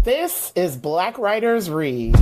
This is Black Writers Read.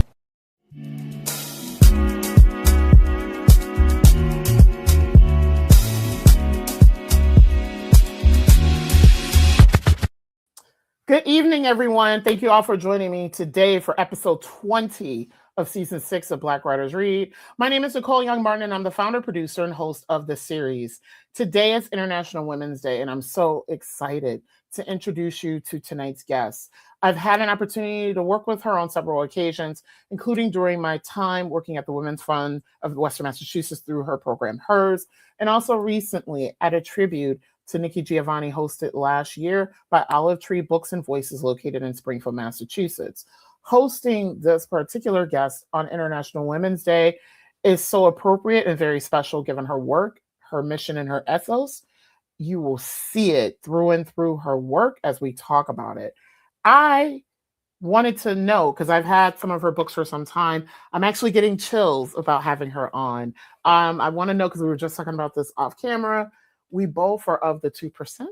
Good evening, everyone. Thank you all for joining me today for episode 20 of season 6 of Black Writers Read. My name is Nicole Young Martin, and I'm the founder, producer, and host of the series. Today is International Women's Day, and I'm so excited to introduce you to tonight's guest. I've had an opportunity to work with her on several occasions, including during my time working at the Women's Fund of Western Massachusetts through her program, HERS, and also recently at a tribute to Nikki Giovanni hosted last year by Olive Tree Books and Voices located in Springfield, Massachusetts. Hosting this particular guest on International Women's Day is so appropriate and very special given her work, her mission, and her ethos. You will see it through and through her work as we talk about it. I wanted to know, because I've had some of her books for some time, I'm actually getting chills about having her on. I want to know, because we were just talking about this off camera, we both are of the 2%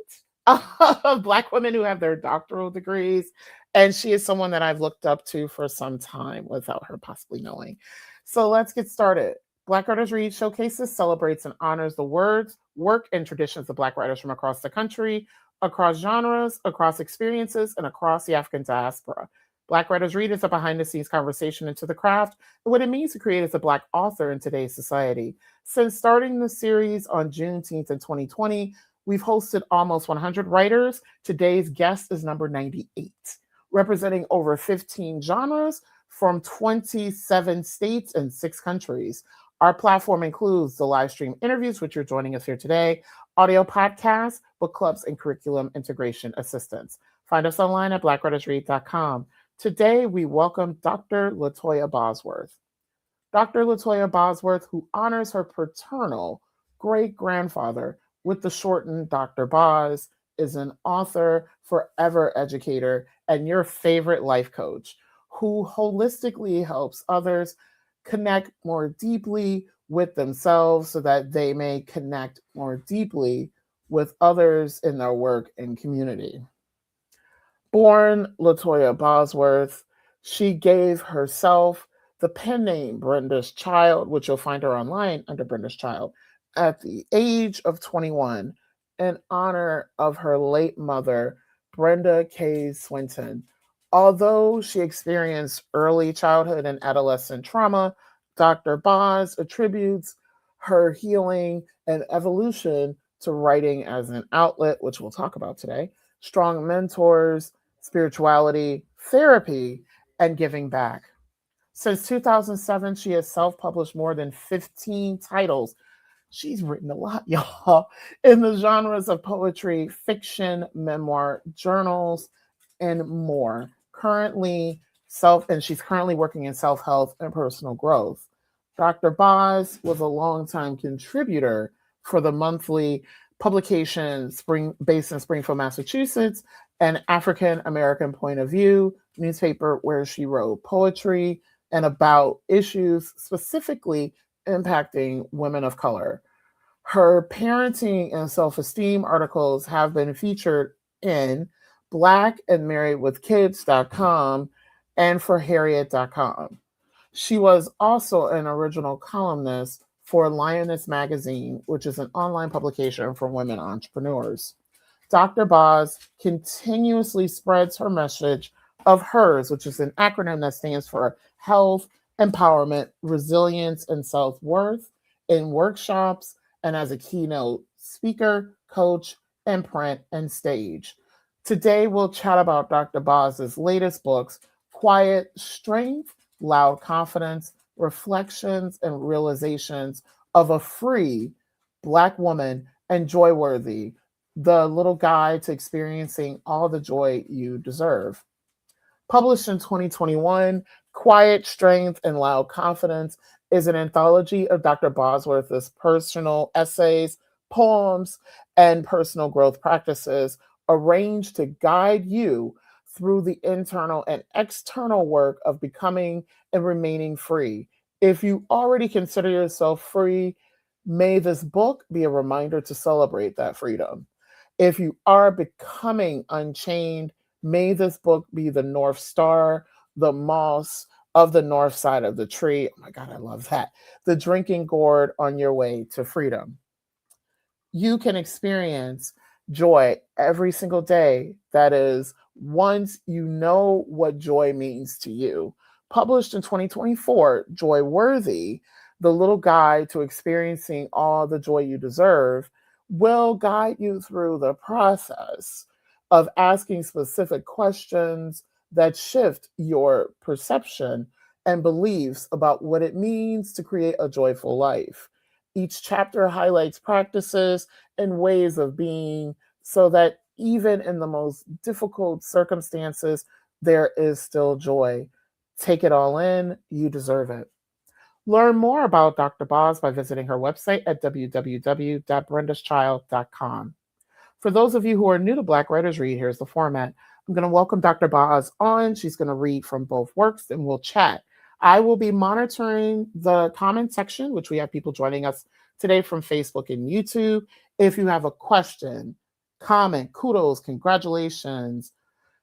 of Black women who have their doctoral degrees. And she is someone that I've looked up to for some time without her possibly knowing. So let's get started. Black Writers Read showcases, celebrates, and honors the words, work, and traditions of Black writers from across the country, across genres, across experiences, and across the African diaspora. Black Writers Read is a behind-the-scenes conversation into the craft and what it means to create as a Black author in today's society. Since starting the series on Juneteenth in 2020, we've hosted almost 100 writers. Today's guest is number 98, representing over 15 genres from 27 states and 6 countries. Our platform includes the live stream interviews, which you're joining us here today, audio podcasts, book clubs, and curriculum integration assistance. Find us online at blackwritersread.com. Today, we welcome Dr. Latoya Bosworth. Dr. Latoya Bosworth, who honors her paternal great-grandfather with the shortened Dr.Boz, is an author, forever educator, and your favorite life coach, who holistically helps others connect more deeply with themselves so that they may connect more deeply with others in their work and community. Born Latoya Bosworth, she gave herself the pen name Brenda's Child, which you'll find her online under Brenda's Child, at the age of 21 in honor of her late mother, Brenda Kay Swinton. Although she experienced early childhood and adolescent trauma, Dr.Boz attributes her healing and evolution to writing as an outlet, which we'll talk about today, strong mentors, spirituality, therapy, and giving back. Since 2007, she has self-published more than 15 titles. She's written a lot, y'all, in the genres of poetry, fiction, memoir, journals, and more. She's currently working in self-help and personal growth. Dr.Boz was a longtime contributor for the monthly publication based in Springfield, Massachusetts, an African American Point of View newspaper where she wrote poetry and about issues specifically impacting women of color. Her parenting and self-esteem articles have been featured in blackandmarriedwithkids.com and for Harriet.com. She was also an original columnist for Lioness Magazine, which is an online publication for women entrepreneurs. Dr.Boz continuously spreads her message of HERS, which is an acronym that stands for Health, Empowerment, Resilience, and Self-Worth, in workshops and as a keynote speaker, coach, and print and stage. Today, we'll chat about Dr.Boz's latest books, Quiet Strength, Loud Confidence, Reflections and Realizations of a Free Black Woman, and Joyworthy, the Little Guide to Experiencing All the Joy You Deserve. Published in 2021, Quiet Strength and Loud Confidence is an anthology of Dr. Bosworth's personal essays, poems, and personal growth practices arranged to guide you through the internal and external work of becoming and remaining free. If you already consider yourself free, may this book be a reminder to celebrate that freedom. If you are becoming unchained, May this book be the North Star, the moss of the north side of the tree. Oh my God, I love that. The drinking gourd on your way to freedom. You can experience joy every single day. That is, once you know what joy means to you. Published in 2024, Joy Worthy, the little guide to experiencing all the joy you deserve, will guide you through the process of asking specific questions that shift your perception and beliefs about what it means to create a joyful life. Each chapter highlights practices and ways of being so that even in the most difficult circumstances, there is still joy. Take it all in, you deserve it. Learn more about Dr. Boz by visiting her website at www.brendaschild.com. For those of you who are new to Black Writers Read, here's the format. I'm going to welcome Dr. Boz on. She's going to read from both works and we'll chat. I will be monitoring the comment section, which we have people joining us today from Facebook and YouTube. If you have a question, comment, kudos, congratulations,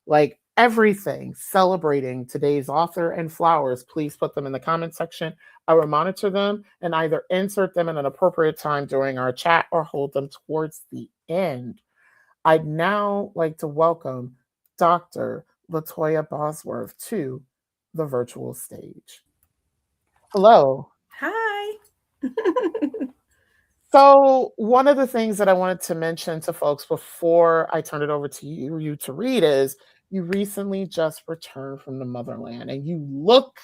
like everything celebrating today's author and flowers, please put them in the comment section. I will monitor them and either insert them in an appropriate time during our chat or hold them towards the end. I'd now like to welcome Dr. Latoya Bosworth to the virtual stage. Hello. Hi. So one of the things that I wanted to mention to folks before I turn it over to you to read is you recently just returned from the motherland and you look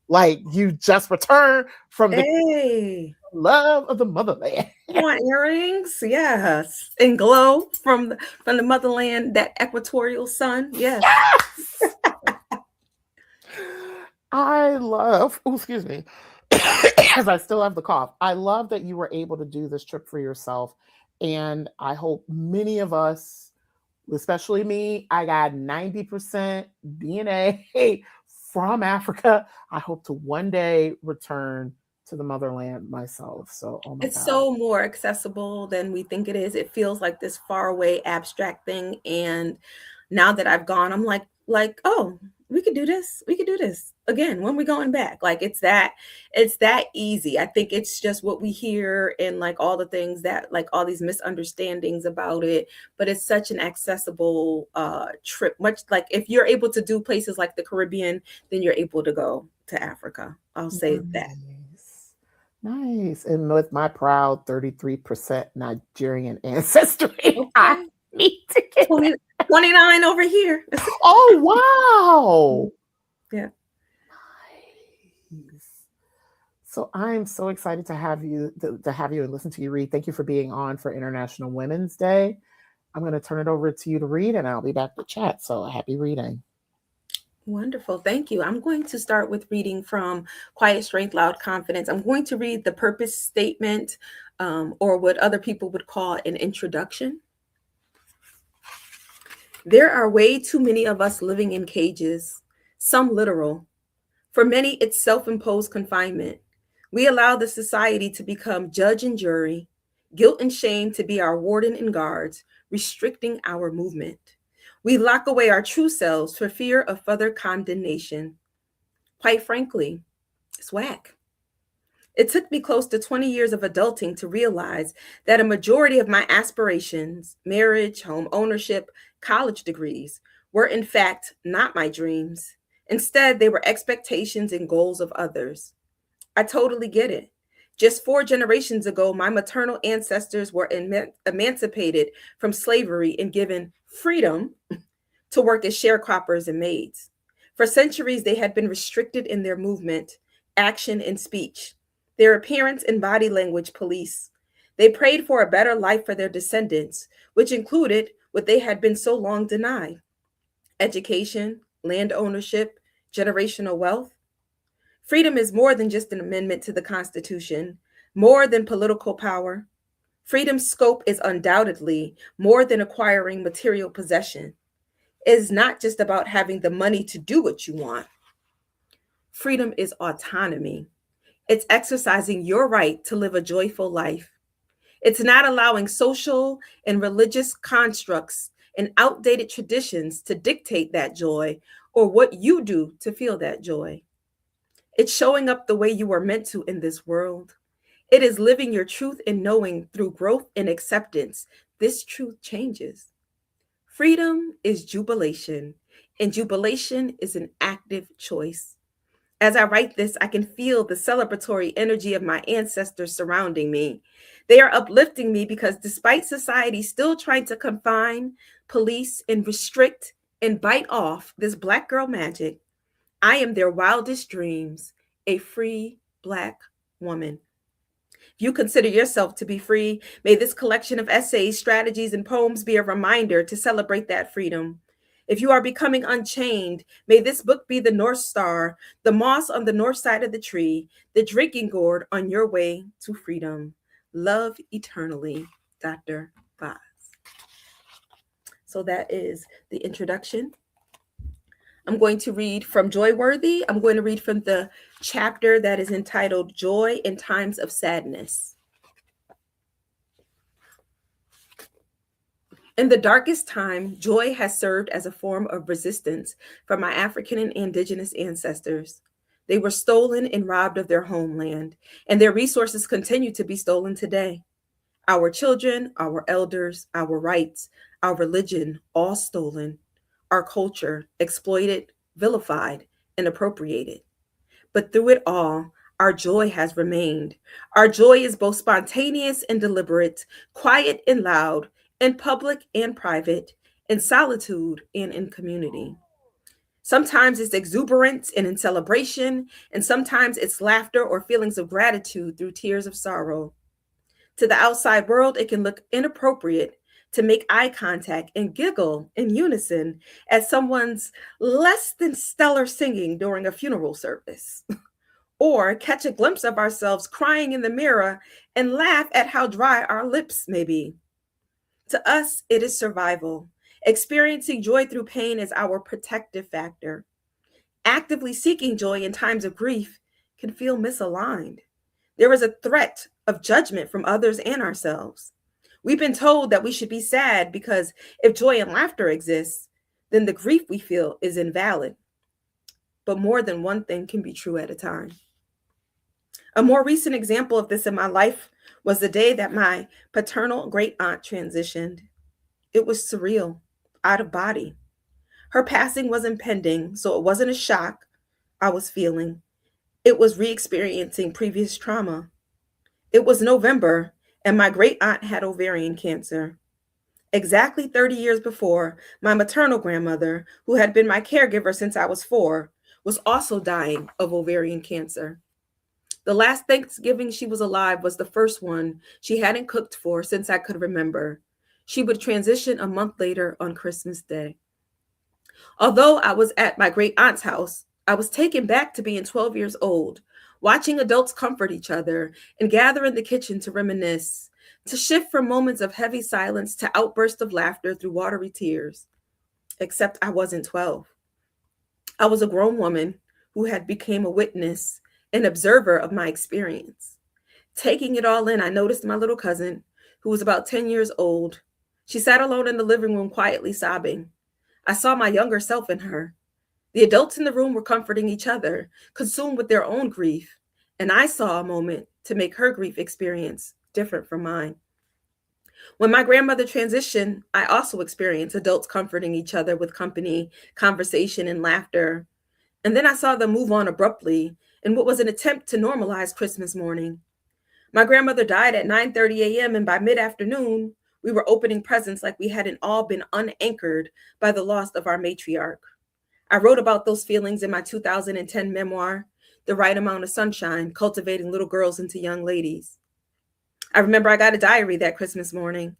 like you just returned from the Hey. love of the motherland. You want earrings? Yes. And glow from the motherland, that equatorial sun. Yes. Yes! I love, oh, excuse me, as I still have the cough. I love that you were able to do this trip for yourself. And I hope many of us, especially me, I got 90% DNA from Africa. I hope to one day return to the motherland myself. So, oh my It's God. so more accessible than we think it is. It feels like this far away abstract thing. And now that I've gone, I'm like, oh, we could do this. We could do this again when we're going back. Like it's that easy. I think it's just what we hear and like all the things that like all these misunderstandings about it. But it's such an accessible trip. Much like if you're able to do places like the Caribbean, then you're able to go to Africa. I'll say that. Nice. Nice. And with my proud 33% Nigerian ancestry, I Okay. need to get 20, 29 over here. Oh, wow. Yeah. Nice. So I'm so excited to have you and listen to you read. Thank you for being on for International Women's Day. I'm going to turn it over to you to read and I'll be back to chat. So happy reading. Wonderful. Thank you. I'm going to start with reading from Quiet Strength, Loud Confidence. I'm going to read the purpose statement, or what other people would call an introduction. There are way too many of us living in cages, some literal. For many, it's self-imposed confinement. We allow the society to become judge and jury, guilt and shame to be our warden and guards, restricting our movement. We lock away our true selves for fear of further condemnation. Quite frankly, it's whack. It took me close to 20 years of adulting to realize that a majority of my aspirations, marriage, home ownership, college degrees, were in fact not my dreams. Instead, they were expectations and goals of others. I totally get it. Just 4 generations ago, my maternal ancestors were emancipated from slavery and given freedom to work as sharecroppers and maids. For centuries, they had been restricted in their movement, action, and speech, their appearance and body language police. They prayed for a better life for their descendants, which included what they had been so long denied: education, land ownership, generational wealth. Freedom is more than just an amendment to the Constitution, more than political power. Freedom's scope is undoubtedly more than acquiring material possession. It is not just about having the money to do what you want. Freedom is autonomy. It's exercising your right to live a joyful life. It's not allowing social and religious constructs and outdated traditions to dictate that joy or what you do to feel that joy. It's showing up the way you are meant to in this world. It is living your truth and knowing through growth and acceptance. This truth changes. Freedom is jubilation, and jubilation is an active choice. As I write this, I can feel the celebratory energy of my ancestors surrounding me. They are uplifting me because despite society still trying to confine, police, and restrict and bite off this Black girl magic, I am their wildest dreams, a free Black woman. If you consider yourself to be free, may this collection of essays, strategies, and poems be a reminder to celebrate that freedom. If you are becoming unchained, may this book be the North Star, the moss on the north side of the tree, the drinking gourd on your way to freedom. Love eternally, Dr. Boz. So that is the introduction. I'm going to read from Joyworthy. I'm going to read from the chapter that is entitled Joy in Times of Sadness. In the darkest time, joy has served as a form of resistance for my African and indigenous ancestors. They were stolen and robbed of their homeland, and their resources continue to be stolen today. Our children, our elders, our rights, our religion, all stolen. Our culture exploited, vilified, and appropriated. But through it all, our joy has remained. Our joy is both spontaneous and deliberate, quiet and loud, in public and private, in solitude and in community. Sometimes it's exuberance and in celebration, and sometimes it's laughter or feelings of gratitude through tears of sorrow. To the outside world, it can look inappropriate to make eye contact and giggle in unison at someone's less than stellar singing during a funeral service, or catch a glimpse of ourselves crying in the mirror and laugh at how dry our lips may be. To us, it is survival. Experiencing joy through pain is our protective factor. Actively seeking joy in times of grief can feel misaligned. There is a threat of judgment from others and ourselves. We've been told that we should be sad because if joy and laughter exists, then the grief we feel is invalid. But more than one thing can be true at a time. A more recent example of this in my life was the day that my paternal great aunt transitioned. It was surreal, out of body. Her passing was impending, so it wasn't a shock I was feeling. It was re-experiencing previous trauma. It was November, and my great aunt had ovarian cancer. Exactly 30 years before, my maternal grandmother, who had been my caregiver since I was 4, was also dying of ovarian cancer. The last Thanksgiving she was alive was the first one she hadn't cooked for since I could remember. She would transition a month later on Christmas Day. Although I was at my great aunt's house, I was taken back to being 12 years old, watching adults comfort each other and gather in the kitchen to reminisce, to shift from moments of heavy silence to outbursts of laughter through watery tears. Except I wasn't 12. I was a grown woman who had become a witness, an observer of my experience. Taking it all in, I noticed my little cousin, who was about 10 years old. She sat alone in the living room quietly sobbing. I saw my younger self in her. The adults in the room were comforting each other, consumed with their own grief, and I saw a moment to make her grief experience different from mine. When my grandmother transitioned, I also experienced adults comforting each other with company, conversation, and laughter. And then I saw them move on abruptly in what was an attempt to normalize Christmas morning. My grandmother died at 9:30 a.m., and by mid-afternoon, we were opening presents like we hadn't all been unanchored by the loss of our matriarch. I wrote about those feelings in my 2010 memoir, The Right Amount of Sunshine, Cultivating Little Girls into Young Ladies. I remember I got a diary that Christmas morning.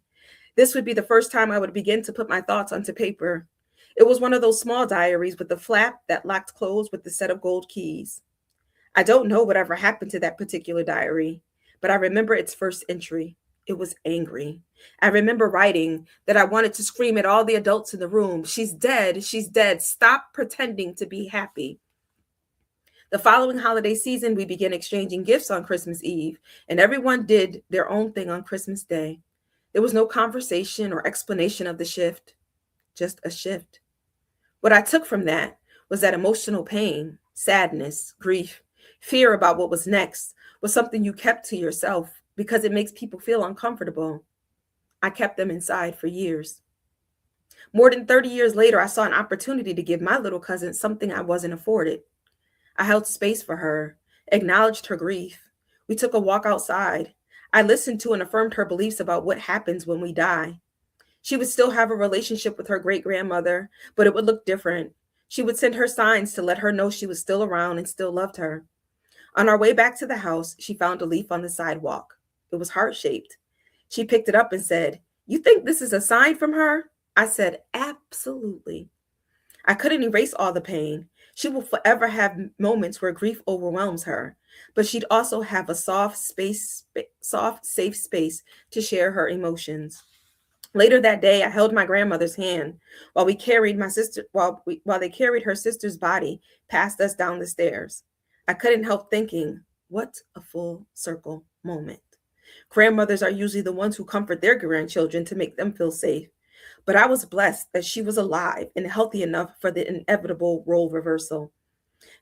This would be the first time I would begin to put my thoughts onto paper. It was one of those small diaries with the flap that locked closed with the set of gold keys. I don't know whatever happened to that particular diary, but I remember its first entry. It was angry. I remember writing that I wanted to scream at all the adults in the room, "She's dead, she's dead. Stop pretending to be happy." The following holiday season, we began exchanging gifts on Christmas Eve, and everyone did their own thing on Christmas Day. There was no conversation or explanation of the shift. just a shift. What I took from that was that emotional pain, sadness, grief, fear about what was next was something you kept to yourself because it makes people feel uncomfortable. I kept them inside for years. More than 30 years later, I saw an opportunity to give my little cousin something I wasn't afforded. I held space for her, acknowledged her grief. We took a walk outside. I listened to and affirmed her beliefs about what happens when we die. She would still have a relationship with her great grandmother, but it would look different. She would send her signs to let her know she was still around and still loved her. On our way back to the house, she found a leaf on the sidewalk. It was heart shaped. She picked it up and said, "You think this is a sign from her?" I said, "Absolutely." I couldn't erase all the pain. She will forever have moments where grief overwhelms her, but she'd also have a soft, safe space to share her emotions. Later that day, I held my grandmother's hand while we carried my sister while they carried her sister's body past us down the stairs. I couldn't help thinking, what a full circle moment. Grandmothers are usually the ones who comfort their grandchildren to make them feel safe. But I was blessed that she was alive and healthy enough for the inevitable role reversal.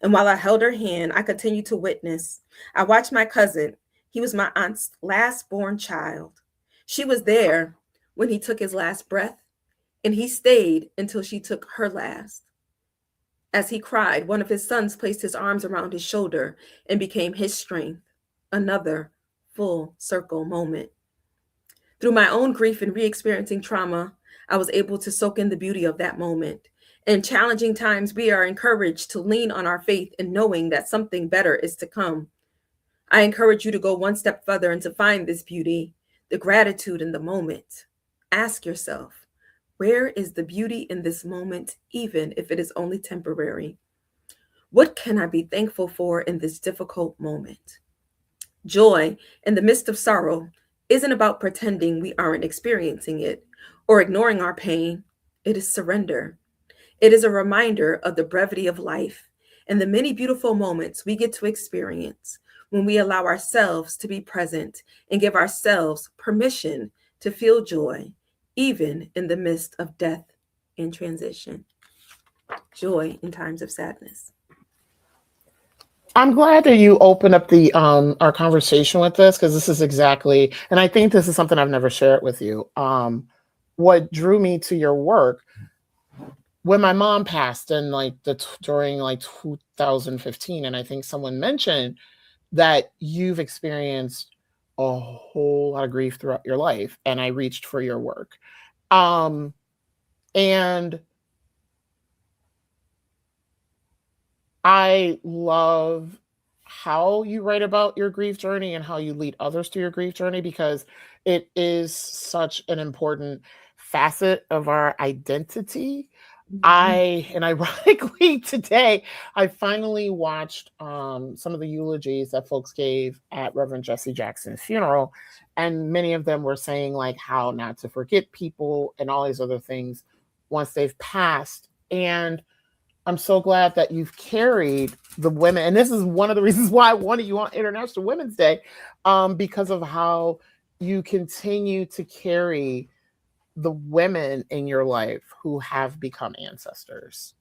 And while I held her hand, I continued to witness. I watched my cousin. He was my aunt's last born child. She was there when he took his last breath, and he stayed until she took her last. As he cried, one of his sons placed his arms around his shoulder and became his strength. Another full circle moment. Through my own grief and re experiencing trauma, I was able to soak in the beauty of that moment. In challenging times, we are encouraged to lean on our faith in knowing that something better is to come. I encourage you to go one step further and to find this beauty, the gratitude in the moment. Ask yourself, where is the beauty in this moment, even if it is only temporary? What can I be thankful for in this difficult moment? Joy in the midst of sorrow isn't about pretending we aren't experiencing it or ignoring our pain. It is surrender. It is a reminder of the brevity of life and the many beautiful moments we get to experience when we allow ourselves to be present and give ourselves permission to feel joy, even in the midst of death and transition. Joy in times of sadness. I'm glad that you opened up the our conversation with this, because this is exactly, and I think this is something I've never shared with you. What drew me to your work when my mom passed in during 2015, and I think someone mentioned that you've experienced a whole lot of grief throughout your life, and I reached for your work. Um, and I love how you write about your grief journey and how you lead others to your grief journey, because it is such an important facet of our identity. Mhm. And ironically today, I finally watched some of the eulogies that folks gave at Reverend Jesse Jackson's funeral. And many of them were saying like how not to forget people and all these other things once they've passed. And I'm so glad that you've carried the women. And this is one of the reasons why I wanted you on International Women's Day, because of how you continue to carry the women in your life who have become ancestors.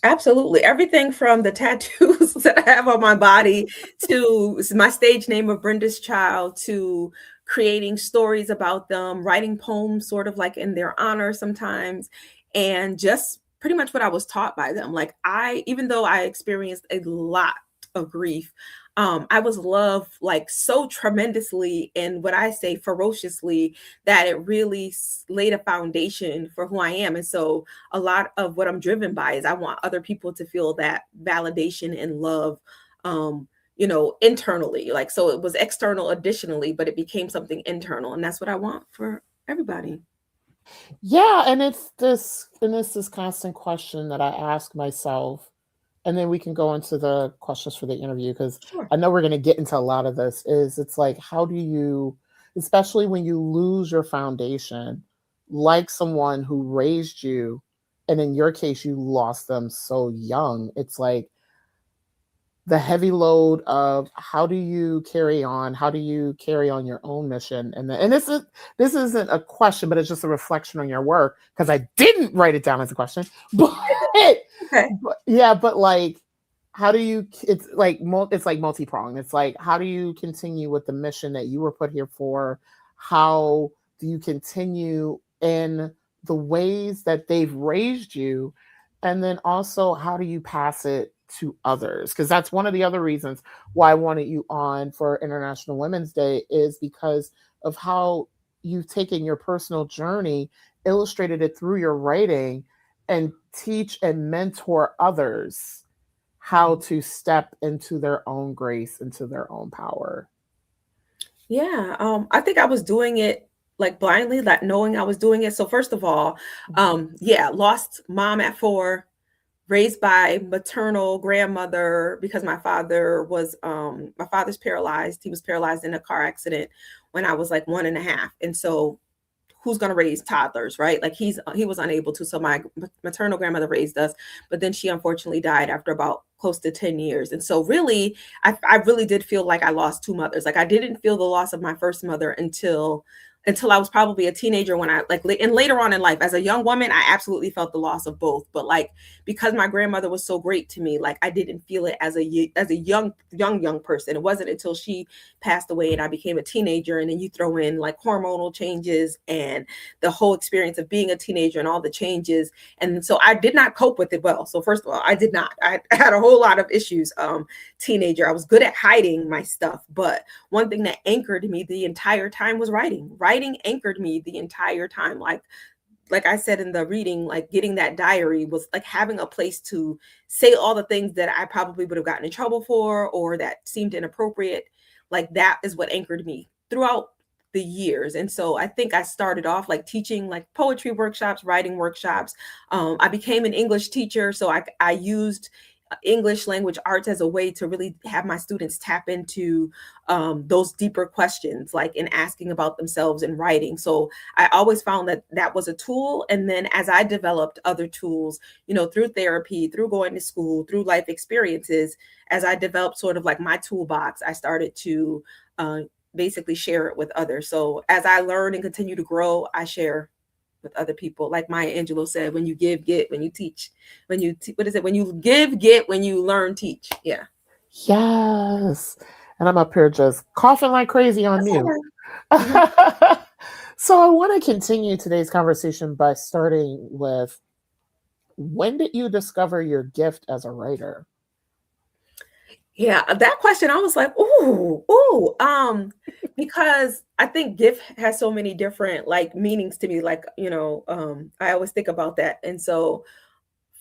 Absolutely. Everything from the tattoos that I have on my body to my stage name of Brenda's Child to creating stories about them, writing poems sort of like in their honor sometimes, and just pretty much what I was taught by them. Like even though I experienced a lot of grief, I was loved like so tremendously and what I say ferociously that it really laid a foundation for who I am. And so a lot of what I'm driven by is I want other people to feel that validation and love, internally. Like, so it was external additionally, but it became something internal. And that's what I want for everybody. Yeah, and it's this constant question that I ask myself, and then we can go into the questions for the interview, because Sure. I know we're going to get into a lot of this. Is it's like, how do you, especially when you lose your foundation, like someone who raised you, and in your case, you lost them so young. It's like, the heavy load of how do you carry on? How do you carry on your own mission? And this isn't a question, but it's just a reflection on your work because I didn't write it down as a question. But, Okay. but yeah, but like, how do you? It's like multi-pronged. It's like, how do you continue with the mission that you were put here for? How do you continue in the ways that they've raised you? And then also, how do you pass it to others? Because that's one of the other reasons why I wanted you on for International Women's Day, is because of how you've taken your personal journey, illustrated it through your writing, and teach and mentor others how to step into their own grace, into their own power. Yeah, I think I was doing it like blindly, like knowing I was doing it. So first of all, yeah, lost mom at 4, raised by maternal grandmother because my father's paralyzed. He was paralyzed in a car accident when I was like 1.5. And so who's going to raise toddlers, right? Like he was unable to. So my maternal grandmother raised us, but then she unfortunately died after about close to 10 years. And so really, I really did feel like I lost 2 mothers. Like I didn't feel the loss of my first mother until I was probably a teenager, when I and later on in life as a young woman, I absolutely felt the loss of both. But like, because my grandmother was so great to me, like I didn't feel it as a young person. It wasn't until she passed away and I became a teenager, and then you throw in like hormonal changes and the whole experience of being a teenager and all the changes. And so I did not cope with it well. So first of all, I did not. I had a whole lot of issues. Teenager, I was good at hiding my stuff, but one thing that anchored me the entire time was writing. Writing anchored me the entire time. Like I said in the reading, like getting that diary was like having a place to say all the things that I probably would have gotten in trouble for or that seemed inappropriate. Like that is what anchored me throughout the years. And so I think I started off like teaching like poetry workshops, writing workshops. I became an English teacher, so I used English language arts as a way to really have my students tap into those deeper questions, like in asking about themselves in writing. So I always found that that was a tool. And then as I developed other tools, through therapy, through going to school, through life experiences, as I developed sort of like my toolbox, I started to basically share it with others. So as I learn and continue to grow, I share with other people. Like Maya Angelou said, when you give, get, when you teach, what is it? When you give, get, when you learn, teach. Yeah. Yes. And I'm up here just coughing like crazy on That's all mute. right. Mhm. So I want to continue today's conversation by starting with, when did you discover your gift as a writer? Yeah, that question, I was like, ooh, because I think gift has so many different like meanings to me. Like, I always think about that. And so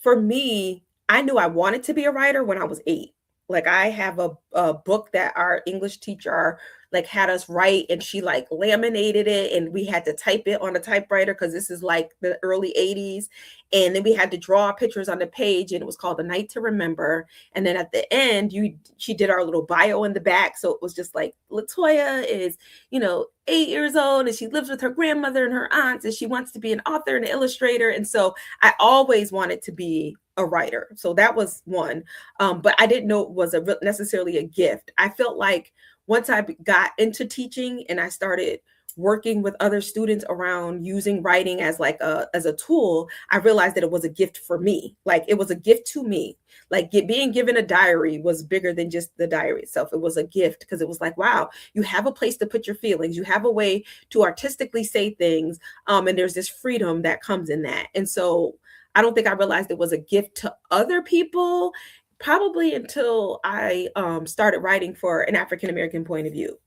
for me, I knew I wanted to be a writer when I was 8. Like I have a book that our English teacher like had us write, and she like laminated it, and we had to type it on a typewriter because this is like the early 80s. And then we had to draw pictures on the page, and it was called A Night to Remember. And then at the end, she did our little bio in the back. So it was just like, Latoya is, 8 years old, and she lives with her grandmother and her aunts, and she wants to be an author and an illustrator. And so I always wanted to be a writer. So that was one. But I didn't know it was necessarily a gift. I felt like once I got into teaching and I started working with other students around using writing as like as a tool, I realized that it was a gift for me. Like it was a gift to me. Like being given a diary was bigger than just the diary itself. It was a gift because it was like, wow, you have a place to put your feelings. You have a way to artistically say things. And there's this freedom that comes in that. And so I don't think I realized it was a gift to other people probably until I started writing for an African American point of view.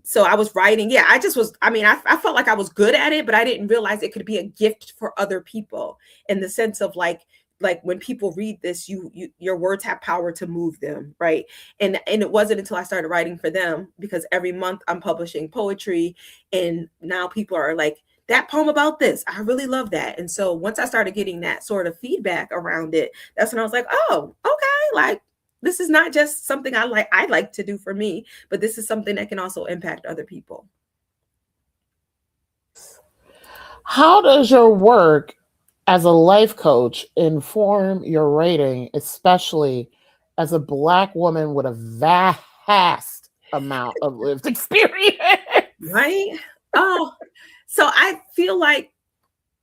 So I was writing. Yeah, I just was. I mean, I felt like I was good at it, but I didn't realize it could be a gift for other people in the sense of like when people read this, your words have power to move them, right? And it wasn't until I started writing for them, because every month I'm publishing poetry, and now people are like, that poem about this, I really love that. And so once I started getting that sort of feedback around it, that's when I was like, oh, okay, like this is not just something I like to do for me, but this is something that can also impact other people. How does your work as a life coach inform your writing, especially as a Black woman with a vast amount of lived experience. Right? Oh, so I feel like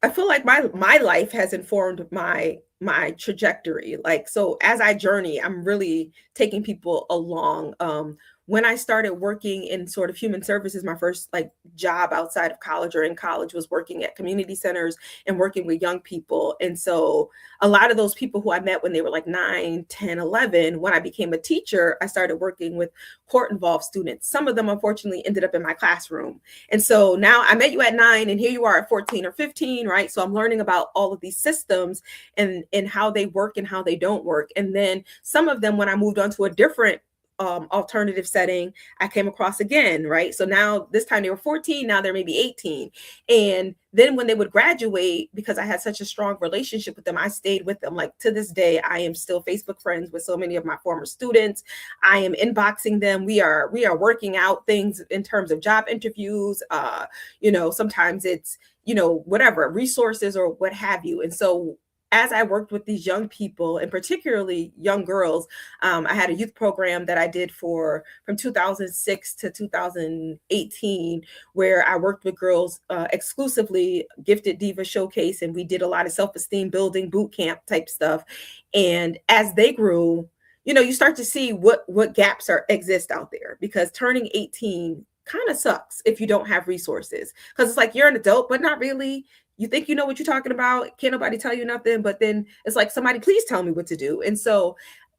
my life has informed my trajectory. Like, so as I journey, I'm really taking people along. When I started working in sort of human services, my first like job outside of college or in college was working at community centers and working with young people. And so a lot of those people who I met when they were like 9, 10, 11, when I became a teacher, I started working with court involved students. Some of them unfortunately ended up in my classroom. And so now I met you at 9 and here you are at 14 or 15, right? So I'm learning about all of these systems and how they work and how they don't work. And then some of them, when I moved on to a different alternative setting, I came across again, right? So now this time they were 14, now they're maybe 18. And then when they would graduate, because I had such a strong relationship with them, I stayed with them. Like to this day, I am still Facebook friends with so many of my former students. I am inboxing them. We are working out things in terms of job interviews. Sometimes it's, whatever, resources or what have you. And so as I worked with these young people, and particularly young girls, I had a youth program that I did from 2006 to 2018, where I worked with girls exclusively, Gifted Diva Showcase, and we did a lot of self-esteem building, boot camp type stuff. And as they grew, you start to see what gaps exist out there, because turning 18 kind of sucks if you don't have resources, because it's like you're an adult, but not really. You think you know what you're talking about. Can't nobody tell you nothing. But then it's like, somebody please tell me what to do. And so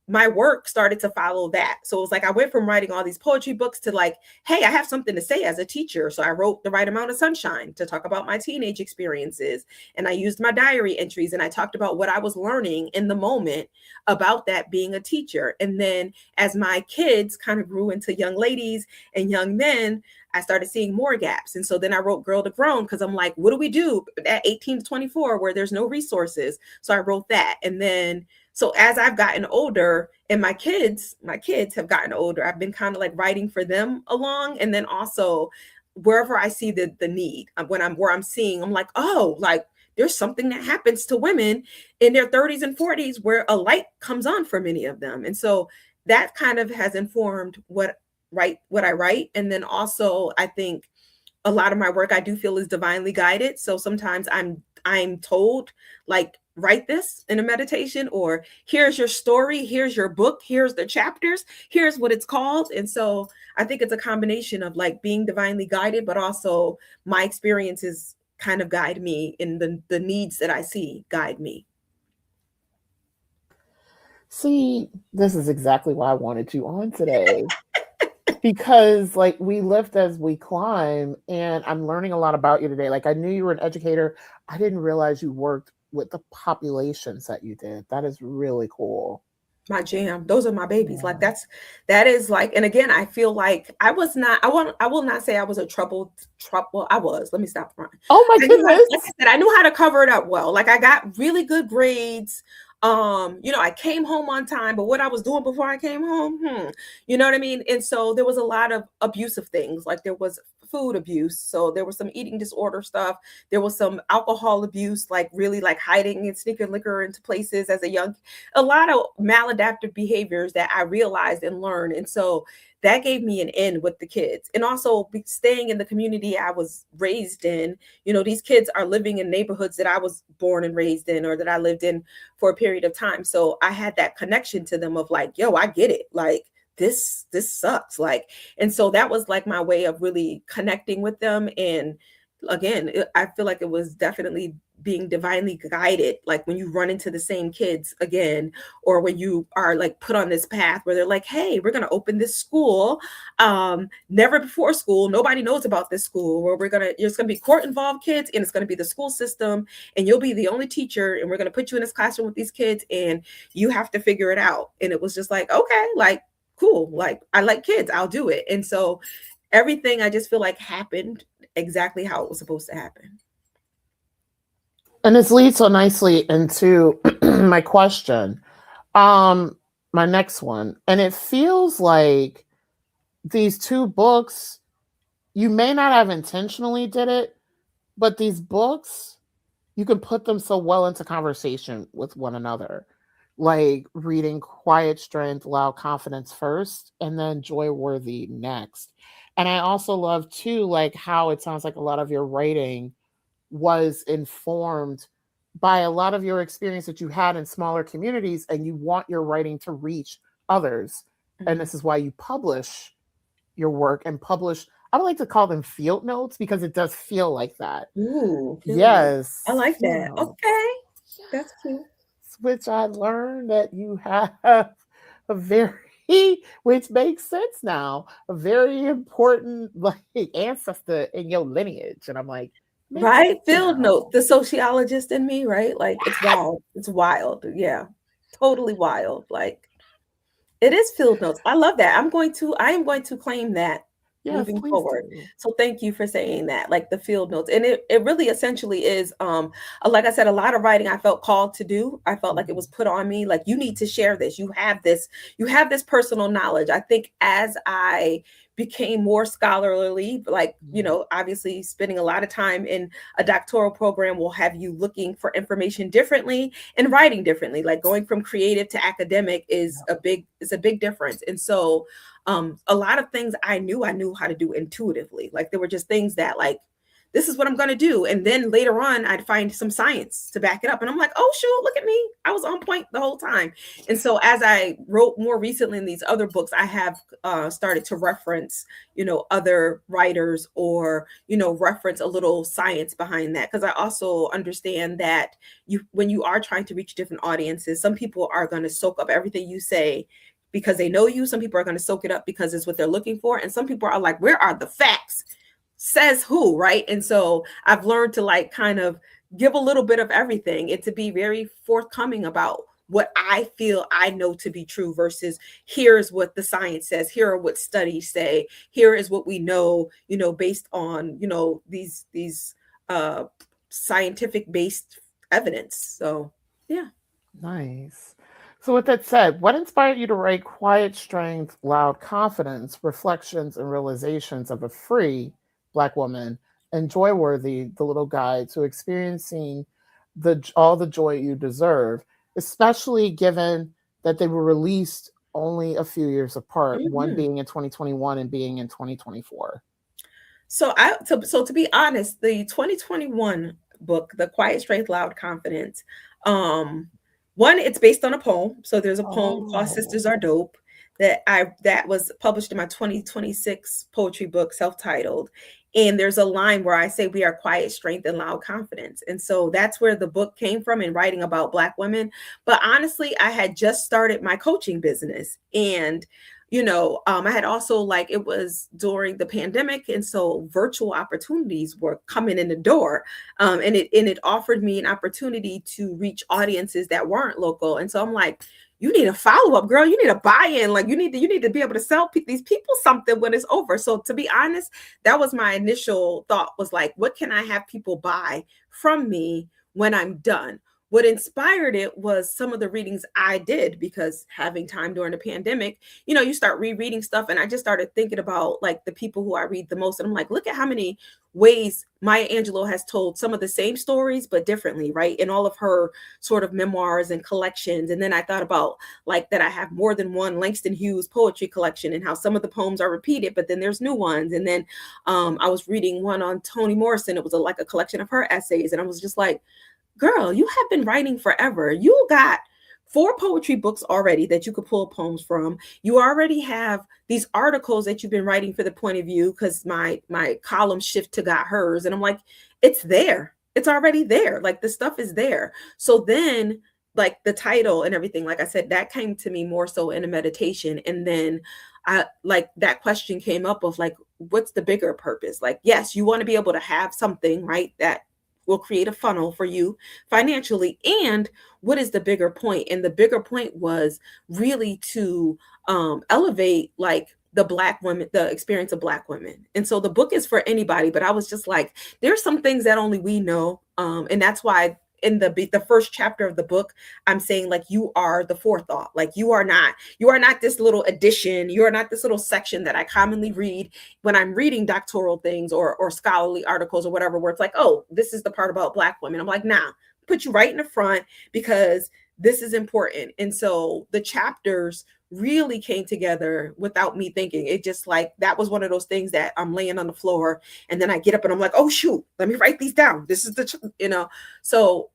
my work started to follow that. So it was like I went from writing all these poetry books to like, hey, I have something to say as a teacher. So I wrote The Right Amount of Sunshine to talk about my teenage experiences. And I used my diary entries and I talked about what I was learning in the moment about that being a teacher. And then as my kids kind of grew into young ladies and young men, I started seeing more gaps. And so then I wrote Girl to Grown, because I'm like, what do we do at 18 to 24 where there's no resources? So I wrote that. And then so as I've gotten older and my kids have gotten older, I've been kind of like writing for them along. And then also wherever I see the need, where I'm seeing, I'm like, oh, like there's something that happens to women in their 30s and 40s where a light comes on for many of them. And so that kind of has informed what I write. And then also I think a lot of my work I do feel is divinely guided. So sometimes I'm told, like, write this in a meditation, or here's your story, here's your book, here's the chapters, here's what it's called. And so I think it's a combination of like being divinely guided, but also my experiences kind of guide me, in the needs that I see guide me. See, this is exactly why I wanted you on today. Because like we lift as we climb, and I'm learning a lot about you today. Like I knew you were an educator. I didn't realize you worked with the populations that you did. That is really cool. My jam. Those are my babies. Like Yeah. that is like, and again, I feel like I will not say I was a trouble. I was. Let me stop crying. Oh my Like goodness. I said, I knew how to cover it up well. Like I got really good grades. I came home on time, but what I was doing before I came home, you know what I mean? And so there was a lot of abusive things. Like there was food abuse. So there was some eating disorder stuff. There was some alcohol abuse, like really like hiding and sneaking liquor into places as a lot of maladaptive behaviors that I realized and learned. And so that gave me an in with the kids. And also staying in the community I was raised in, these kids are living in neighborhoods that I was born and raised in, or that I lived in for a period of time. So I had that connection to them of like, yo, I get it. Like this sucks. Like, and so that was like my way of really connecting with them. And again, I feel like it was definitely being divinely guided. Like when you run into the same kids again, or when you are like put on this path where they're like, hey, we're going to open this school, never before school, nobody knows about this school, where there's going to be court involved kids, and it's going to be the school system, and you'll be the only teacher, and we're going to put you in this classroom with these kids, and you have to figure it out. And it was just like, okay, like cool, like I like kids, I'll do it. And so everything I just feel like happened exactly how it was supposed to happen. And this leads so nicely into my question. Um, my next one. And it feels like these two books, you may not have intentionally did it, but these books, you can put them so well into conversation with one another. like reading Quiet Strength, Loud Confidence first, and then Joy Worthy next. And I also love too, like how it sounds like a lot of your writing was informed by a lot of your experience that you had in smaller communities, and you want your writing to reach others. And Mhm. this is why you publish your work and publish, I would like to call them field notes because it does feel like that. Ooh, field note. I Yes, like field that. notes. Okay, that's cute. Which I learned that you have a very, which makes sense now, a very important like ancestor in your lineage. And I'm like, makes Right? sense Field note. now. The sociologist in me, right? Like it's wild. It's wild. Yeah. Totally wild. Like it is field notes. I love that. I am going to claim that Yes, moving please forward. do. So thank you for saying that, like the field notes. And it really essentially is like I said, a lot of writing I felt called to do. I felt like it was Mhm. put on me, like you need to share this. You have this personal knowledge. I think as I became more scholarly, like, you Mhm. know, obviously spending a lot of time in a doctoral program will have you looking for information differently and writing differently. Like going from creative to academic is a big difference. And so a lot of things I knew how to do intuitively. Like there were just things that like this is what I'm going to do, and then later on I'd find some science to back it up and I'm like, oh shoot, look at me, I was on point the whole time. And so as I wrote more recently in these other books, I have started to reference, you know, other writers, or, you know, reference a little science behind that, because I also understand that you, when you are trying to reach different audiences, some people are going to soak up everything you say because they know you. Some people are going to soak it up because it's what they're looking for. And some people are like, where are the facts? Says who, right? And so I've learned to like kind of give a little bit of everything and to be very forthcoming about what I feel I know to be true versus here's what the science says, here are what studies say, here is what we know, you know, based on, you know, these uh scientific based evidence. So yeah. Nice. So, with that said, what inspired you to write Quiet Strength, Loud Confidence, Reflections and Realizations of a Free Black Woman, and Joy Worthy, the little guide to experiencing all the joy you deserve, especially given that they were released only a few years apart, one Mhm. being in 2021 and being in 2024? So to be honest, the 2021 book, The Quiet Strength, Loud Confidence, um, one, it's based on a poem. So there's a poem called Oh, Sisters Are Dope that was published in my 2026 poetry book, self-titled. And there's a line where I say we are quiet strength and loud confidence. And so that's where the book came from, in writing about Black women. But honestly, I had just started my coaching business, and you know, I had also, like, it was during the pandemic, and so virtual opportunities were coming in the door, and it offered me an opportunity to reach audiences that weren't local. And so I'm like, you need a follow up, girl. You need a buy in. Like you need to be able to sell these people something when it's over. So to be honest, that was my initial thought, was like, what can I have people buy from me when I'm done? What inspired it was some of the readings I did, because having time during the pandemic, you know, you start rereading stuff. And I just started thinking about like the people who I read the most. And I'm like, look at how many ways Maya Angelou has told some of the same stories, but differently, right? In all of her sort of memoirs and collections. And then I thought about like that I have more than one Langston Hughes poetry collection, and how some of the poems are repeated, but then there's new ones. And then I was reading one on Toni Morrison. It was like a collection of her essays. And I was just like, girl, you have been writing forever. You got 4 poetry books already that you could pull poems from. You already have these articles that you've been writing for the point of view, because my column shift to got hers. And I'm like, it's there. It's already there. Like the stuff is there. So then like the title and everything, like I said, that came to me more so in a meditation. And then I like that question came up of like, what's the bigger purpose? Like, yes, you want to be able to have something, right, that will create a funnel for you financially. And what is the bigger point? And the bigger point was really to elevate like the Black women, the experience of Black women. And so the book is for anybody, but I was just like, there's some things that only we know. And that's why in the first chapter of the book, I'm saying like, you are the forethought. Like you are not this little addition. You are not this little section that I commonly read when I'm reading doctoral things or scholarly articles or whatever, where it's like, oh, this is the part about Black women. I'm like, nah, put you right in the front, because this is important. And so the chapters really came together without me thinking. It just like that was one of those things that I'm laying on the floor and then I get up and I'm like, oh shoot, let me write these down. This is So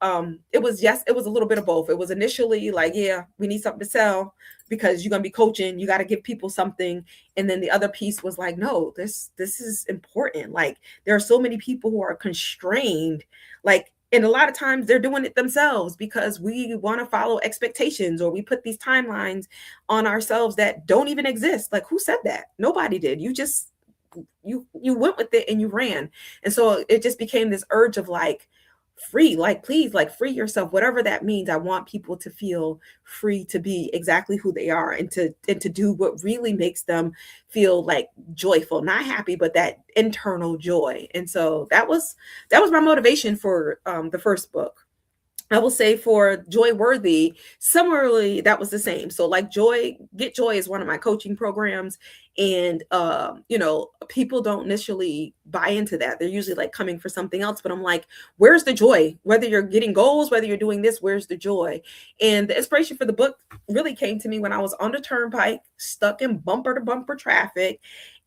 it was, yes, it was a little bit of both. It was initially like, yeah, we need something to sell because you're gonna be coaching, you got to give people something. And then the other piece was like, no, this is important. Like there are so many people who are constrained, like, and a lot of times they're doing it themselves because we want to follow expectations, or we put these timelines on ourselves that don't even exist. Like who said that? Nobody did. You just you went with it and you ran. And so it just became this urge of like, free, like please, like free yourself, whatever that means. I want people to feel free to be exactly who they are, and to do what really makes them feel like joyful, not happy, but that internal joy. And so that was my motivation for the first book. I will say for Joy Worthy, similarly, that was the same. So like Get Joy is one of my coaching programs. And people don't initially buy into that. They're usually like coming for something else. But I'm like, where's the joy? Whether you're getting goals, whether you're doing this, where's the joy? And the inspiration for the book really came to me when I was on the turnpike, stuck in bumper to bumper traffic.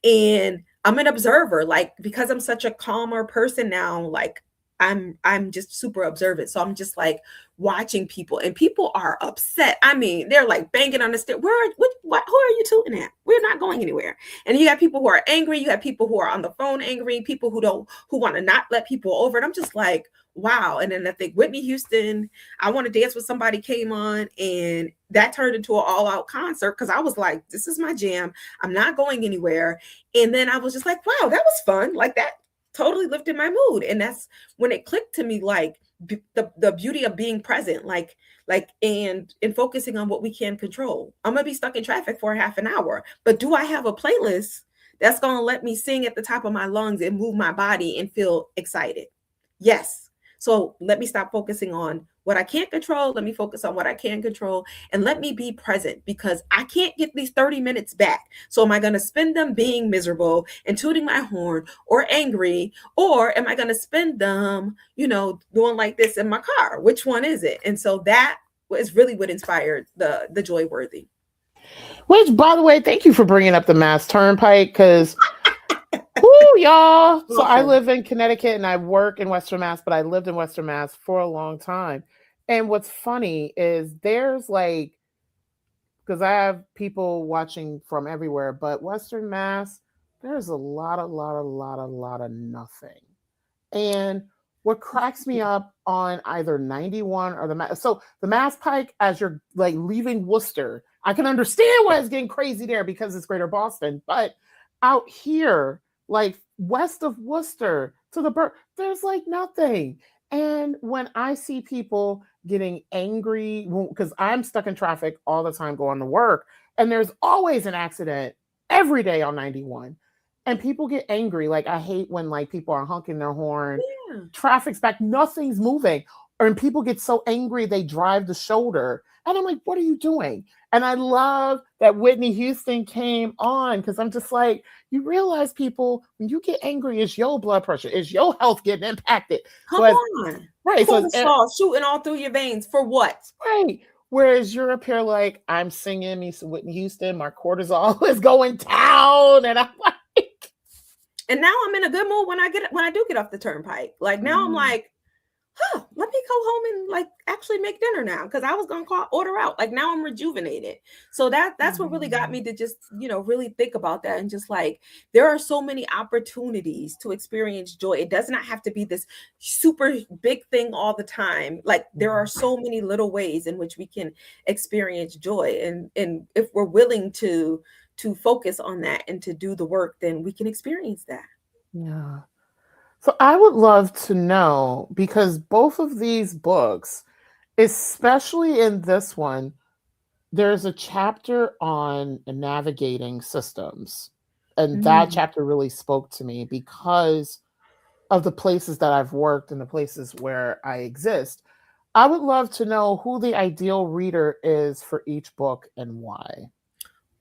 And I'm an observer, like because I'm such a calmer person now, like I'm just super observant. So I'm just like watching people, and people are upset. I mean, they're like banging on the stair. Who are you tooting at? We're not going anywhere. And you got people who are angry. You have people who are on the phone angry, people who want to not let people over. And I'm just like, wow. And then I think Whitney Houston, I Want to Dance with Somebody came on, and that turned into an all out concert because I was like, this is my jam. I'm not going anywhere. And then I was just like, wow, that was fun. Like that totally lifted my mood. And that's when it clicked to me, like the beauty of being present, and focusing on what we can control. I'm gonna be stuck in traffic for half an hour, but do I have a playlist that's gonna let me sing at the top of my lungs and move my body and feel excited? Yes. So let me stop focusing on what I can't control. Let me focus on what I can control, and let me be present, because I can't get these 30 minutes back. So am I going to spend them being miserable and tooting my horn or angry, or am I going to spend them, doing like this in my car? Which one is it? And so that was really what inspired the Joy Worthy. Which, by the way, thank you for bringing up the Mass Turnpike, because whoo, y'all. So I Awesome. live in Connecticut and I work in Western Mass, but I lived in Western Mass for a long time. And what's funny is there's like, because I have people watching from everywhere, but Western Mass, there's a lot of nothing. And what cracks me up on either 91 or the Mass, so the Mass Pike, as you're like leaving Worcester, I can understand why it's getting crazy there because it's Greater Boston, but out here, like west of Worcester to the there's like nothing. And when I see people getting angry, because I'm stuck in traffic all the time going to work, and there's always an accident every day on 91, and people get angry. Like I hate when like people are honking their horn, Yeah. traffic's back, nothing's moving, or and people get so angry they drive the shoulder. And I'm like, what are you doing? And I love that Whitney Houston came on, because I'm just like, you realize, people, when you get angry, it's your blood pressure, it's your health getting impacted. Come So as on. right, so as Cortisol shooting all through your veins for what? right. Whereas you're up here like, I'm singing me some Whitney Houston, my cortisol is going down, and I'm like, And now I'm in a good mood when I do get off the turnpike. Like now I'm mm, like, let me go home and like actually make dinner now, because I was gonna order out. Like now I'm rejuvenated. So that's what really got mm, me to just really think about that, and just like there are so many opportunities to experience joy. It does not have to be this super big thing all the time. Like there are mm. so many little ways in which we can experience joy, and if we're willing to focus on that and to do the work, then we can experience that. Yeah. So I would love to know, because both of these books, especially in this one, there's a chapter on navigating systems. And that Mm. chapter really spoke to me because of the places that I've worked and the places where I exist. I would love to know who the ideal reader is for each book and why.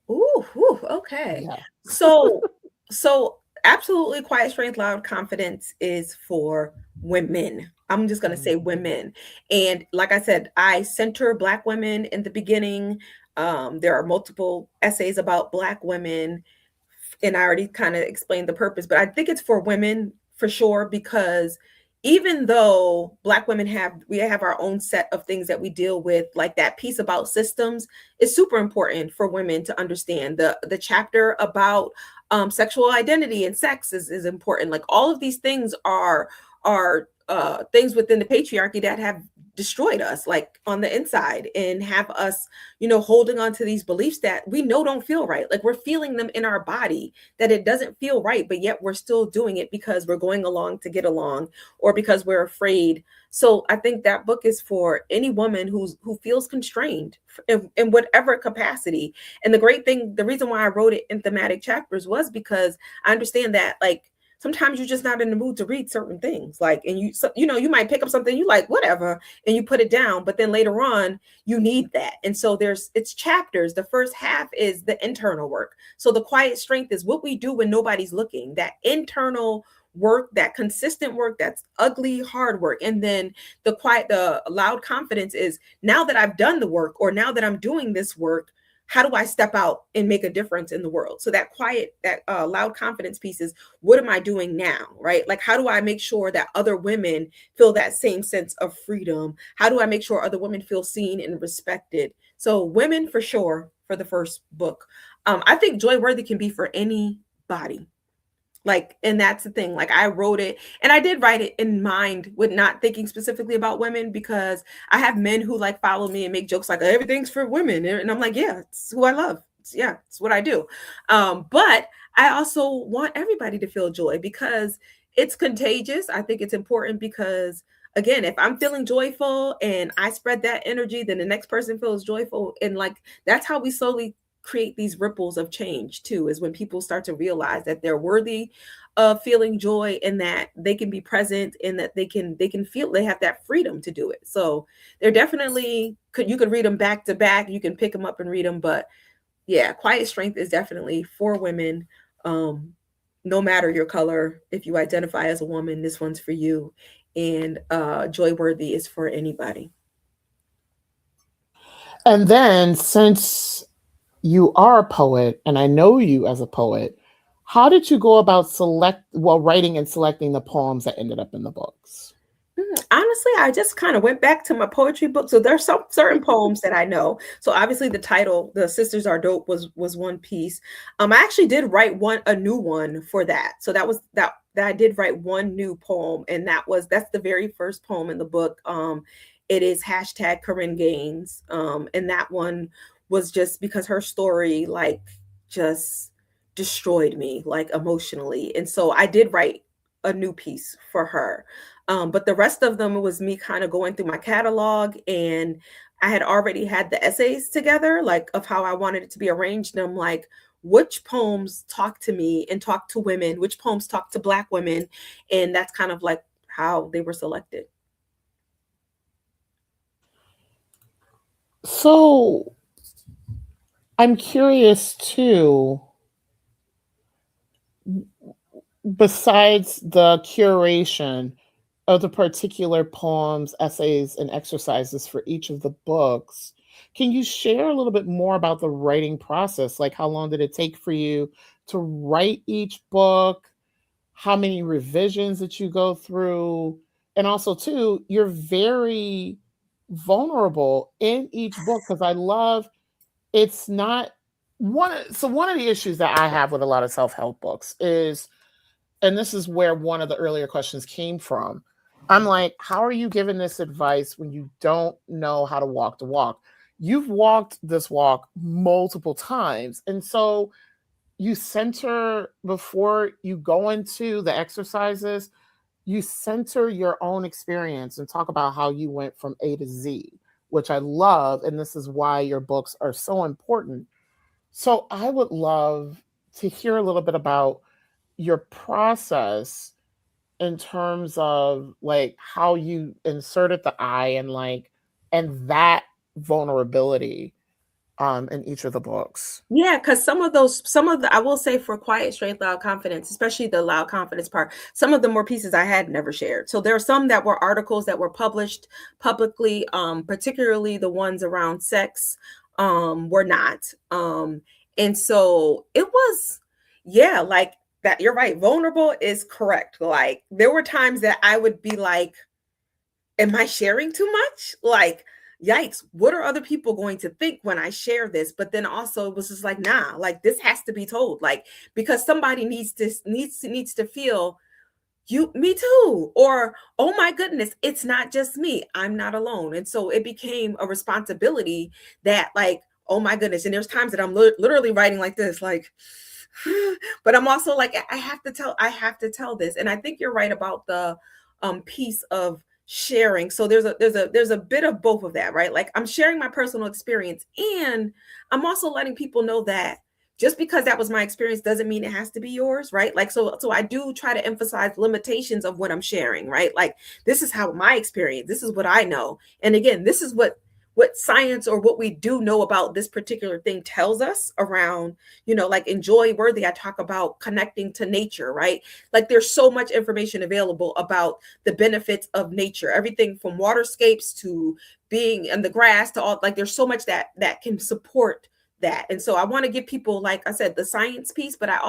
Ooh, okay. Yeah. So, so Absolutely. Quiet strength, loud confidence is for women. I'm just going to say Mhm. women. And like I said, I center Black women in the beginning. There are multiple essays about Black women, and I already kind of explained the purpose, but I think it's for women for sure, because even though Black women we have our own set of things that we deal with, like that piece about systems is super important for women to understand. The chapter about sexual identity and sex is important. Like all of these things are things within the patriarchy that have destroyed us, like on the inside, and have us, holding on to these beliefs that we know don't feel right. Like we're feeling them in our body, that it doesn't feel right, but yet we're still doing it because we're going along to get along, or because we're afraid. So I think that book is for any woman who feels constrained in whatever capacity. And the great thing, the reason why I wrote it in thematic chapters was because I understand that, like, sometimes you're just not in the mood to read certain things, like, and you might pick up something you like, whatever, and you put it down, but then later on you need that. And so it's chapters. The first half is the internal work. So the quiet strength is what we do when nobody's looking, that internal work, that consistent work, that's ugly hard work. And then the loud confidence is, now that I've done the work, or now that I'm doing this work, how do I step out and make a difference in the world? So that loud confidence piece is, what am I doing now, right? Like, how do I make sure that other women feel that same sense of freedom? How do I make sure other women feel seen and respected? So women for sure for the first book. I think Joy Worthy can be for anybody. Like, and that's the thing, like I wrote it, and I did write it in mind with not thinking specifically about women, because I have men who like follow me and make jokes like everything's for women, and I'm like, yeah, it's who I love. It's what I do. But I also want everybody to feel joy, because it's contagious. I think it's important because, again, if I'm feeling joyful and I spread that energy, then the next person feels joyful, and like that's how we slowly create these ripples of change too, is when people start to realize that they're worthy of feeling joy, and that they can be present, and that they can feel they have that freedom to do it. So they're definitely you could read them back to back, you can pick them up and read them, but yeah, quiet strength is definitely for women. um no matter your color, if you identify as a woman, this one's for you. And Joy Worthy is for anybody. And then, since you are a poet, and I know you as a poet, how did you go about writing and selecting the poems that ended up in the books? Honestly, I just kind of went back to my poetry book. So there's some certain poems that I know. So obviously the title, "The Sisters Are Dope," was one piece. I actually did write a new one for that. So that I did write one new poem, and that's the very first poem in the book. It is hashtag Corinne Gaines. And that one was just because her story, like, just destroyed me, like, emotionally. And so I did write a new piece for her. But the rest of them was me kind of going through my catalog, and I had already had the essays together, like of how I wanted it to be arranged. And I'm like, which poems talk to me and talk to women? Which poems talk to Black women? And that's kind of like how they were selected. So I'm curious too, besides the curation of the particular poems, essays, and exercises for each of the books, can you share a little bit more about the writing process? Like, how long did it take for you to write each book? How many revisions that you go through? And also, too, you're very vulnerable in each book, because I love it's not one of the issues that I have with a lot of self-help books is, and this is where one of the earlier questions came from. I'm like, how are you giving this advice when you don't know how to walk the walk? You've walked this walk multiple times. And so you center, before you go into the exercises, you center your own experience and talk about how you went from A to Z, which I love. And this is why your books are so important. So I would love to hear a little bit about your process in terms of like how you inserted the I, and like, and that vulnerability in each of the books. Yeah, because some of the, I will say for Quiet, Straight, Loud Confidence, especially the loud confidence part, some of them were pieces I had never shared. So there are some that were articles that were published publicly, particularly the ones around sex, were not. And so it was, yeah, like that. You're right. Vulnerable is correct. Like there were times that I would be like, am I sharing too much? Like, yikes, what are other people going to think when I share this? But then also it was just like, nah, like this has to be told. Like, because somebody needs to feel you, me too. Or, oh my goodness, it's not just me. I'm not alone. And so it became a responsibility that, like, oh my goodness. And there's times that I'm literally writing like this, like, but I'm also like, I have to tell this. And I think you're right about the piece of sharing. So there's a bit of both of that, right? Like I'm sharing my personal experience, and I'm also letting people know that just because that was my experience doesn't mean it has to be yours, right? Like so I do try to emphasize limitations of what I'm sharing, right? Like this is how my experience, this is what I know. And again, this is what science or what we do know about this particular thing tells us around, like in Joy Worthy, I talk about connecting to nature, right? Like there's so much information available about the benefits of nature, everything from waterscapes to being in the grass to all, like there's so much that can support that. And so I want to give people, like I said, the science piece, but I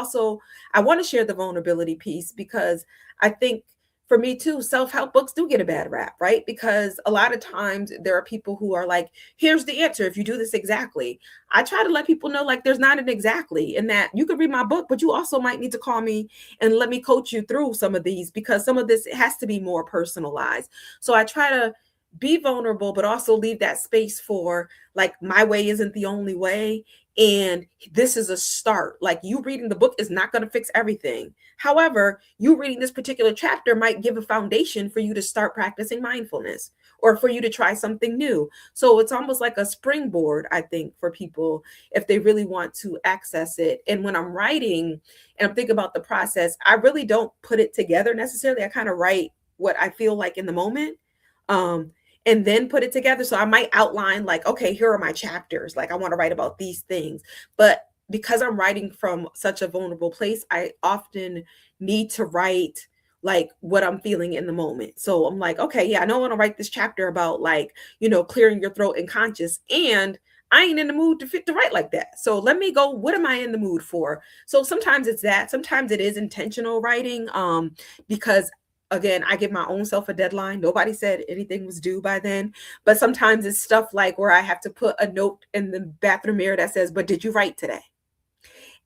want to share the vulnerability piece, because I think for me too, self-help books do get a bad rap, right? Because a lot of times there are people who are like, here's the answer if you do this exactly. I try to let people know, like, there's not an exactly, and that you could read my book, but you also might need to call me and let me coach you through some of these, because some of this has to be more personalized. So I try to be vulnerable, but also leave that space for, like, my way isn't the only way. And this is a start. Like, you reading the book is not going to fix everything. However, you reading this particular chapter might give a foundation for you to start practicing mindfulness, or for you to try something new. So it's almost like a springboard, I think, for people if they really want to access it. And when I'm writing and I'm thinking about the process, I really don't put it together necessarily. I kind of write what I feel like in the moment. Um, and then put it together. So I might outline, like, okay, here are my chapters. Like, I want to write about these things. But because I'm writing from such a vulnerable place, I often need to write like what I'm feeling in the moment. So I'm like, okay, yeah, I know I want to write this chapter about, like, clearing your throat and conscious. And I ain't in the mood to write like that. So let me go, what am I in the mood for? So sometimes it's that, sometimes it is intentional writing, because again, I give my own self a deadline. Nobody said anything was due by then. But sometimes it's stuff like where I have to put a note in the bathroom mirror that says, but did you write today?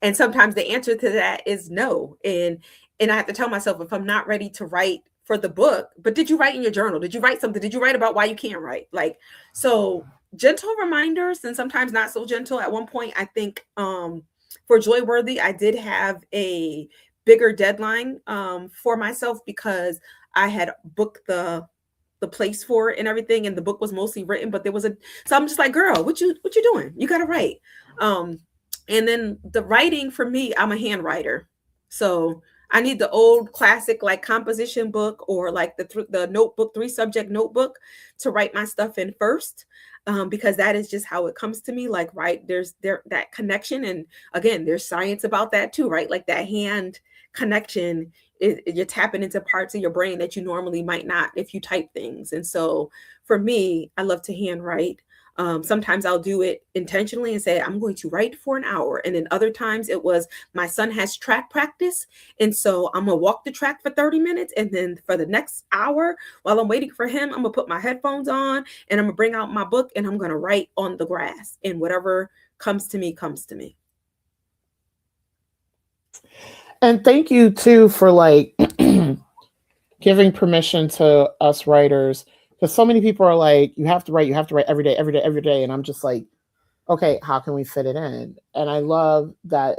And sometimes the answer to that is no. And I have to tell myself, if I'm not ready to write for the book, but did you write in your journal? Did you write something? Did you write about why you can't write? Like, so gentle reminders, and sometimes not so gentle. At one point, I think for Joy Worthy, I did have a bigger deadline for myself, because I had booked the place for it and everything, and the book was mostly written, but there was so I'm just like, girl, what you doing? You gotta write. And then the writing for me, I'm a handwriter, so I need the old classic, like, composition book, or like the notebook, 3 subject notebook, to write my stuff in first. Because that is just how it comes to me. Like, right, there's that connection, and again, there's science about that too, right? Like that hand connection, you're tapping into parts of your brain that you normally might not if you type things. And so for me, I love to handwrite. Sometimes I'll do it intentionally and say, I'm going to write for an hour. And then other times it was, my son has track practice, and so I'm going to walk the track for 30 minutes. And then for the next hour, while I'm waiting for him, I'm going to put my headphones on, and I'm going to bring out my book, and I'm going to write on the grass. And whatever comes to me, comes to me. And thank you too for, like, giving permission to us writers, because so many people are like, you have to write every day, every day, every day. And I'm just like, okay, how can we fit it in? And I love that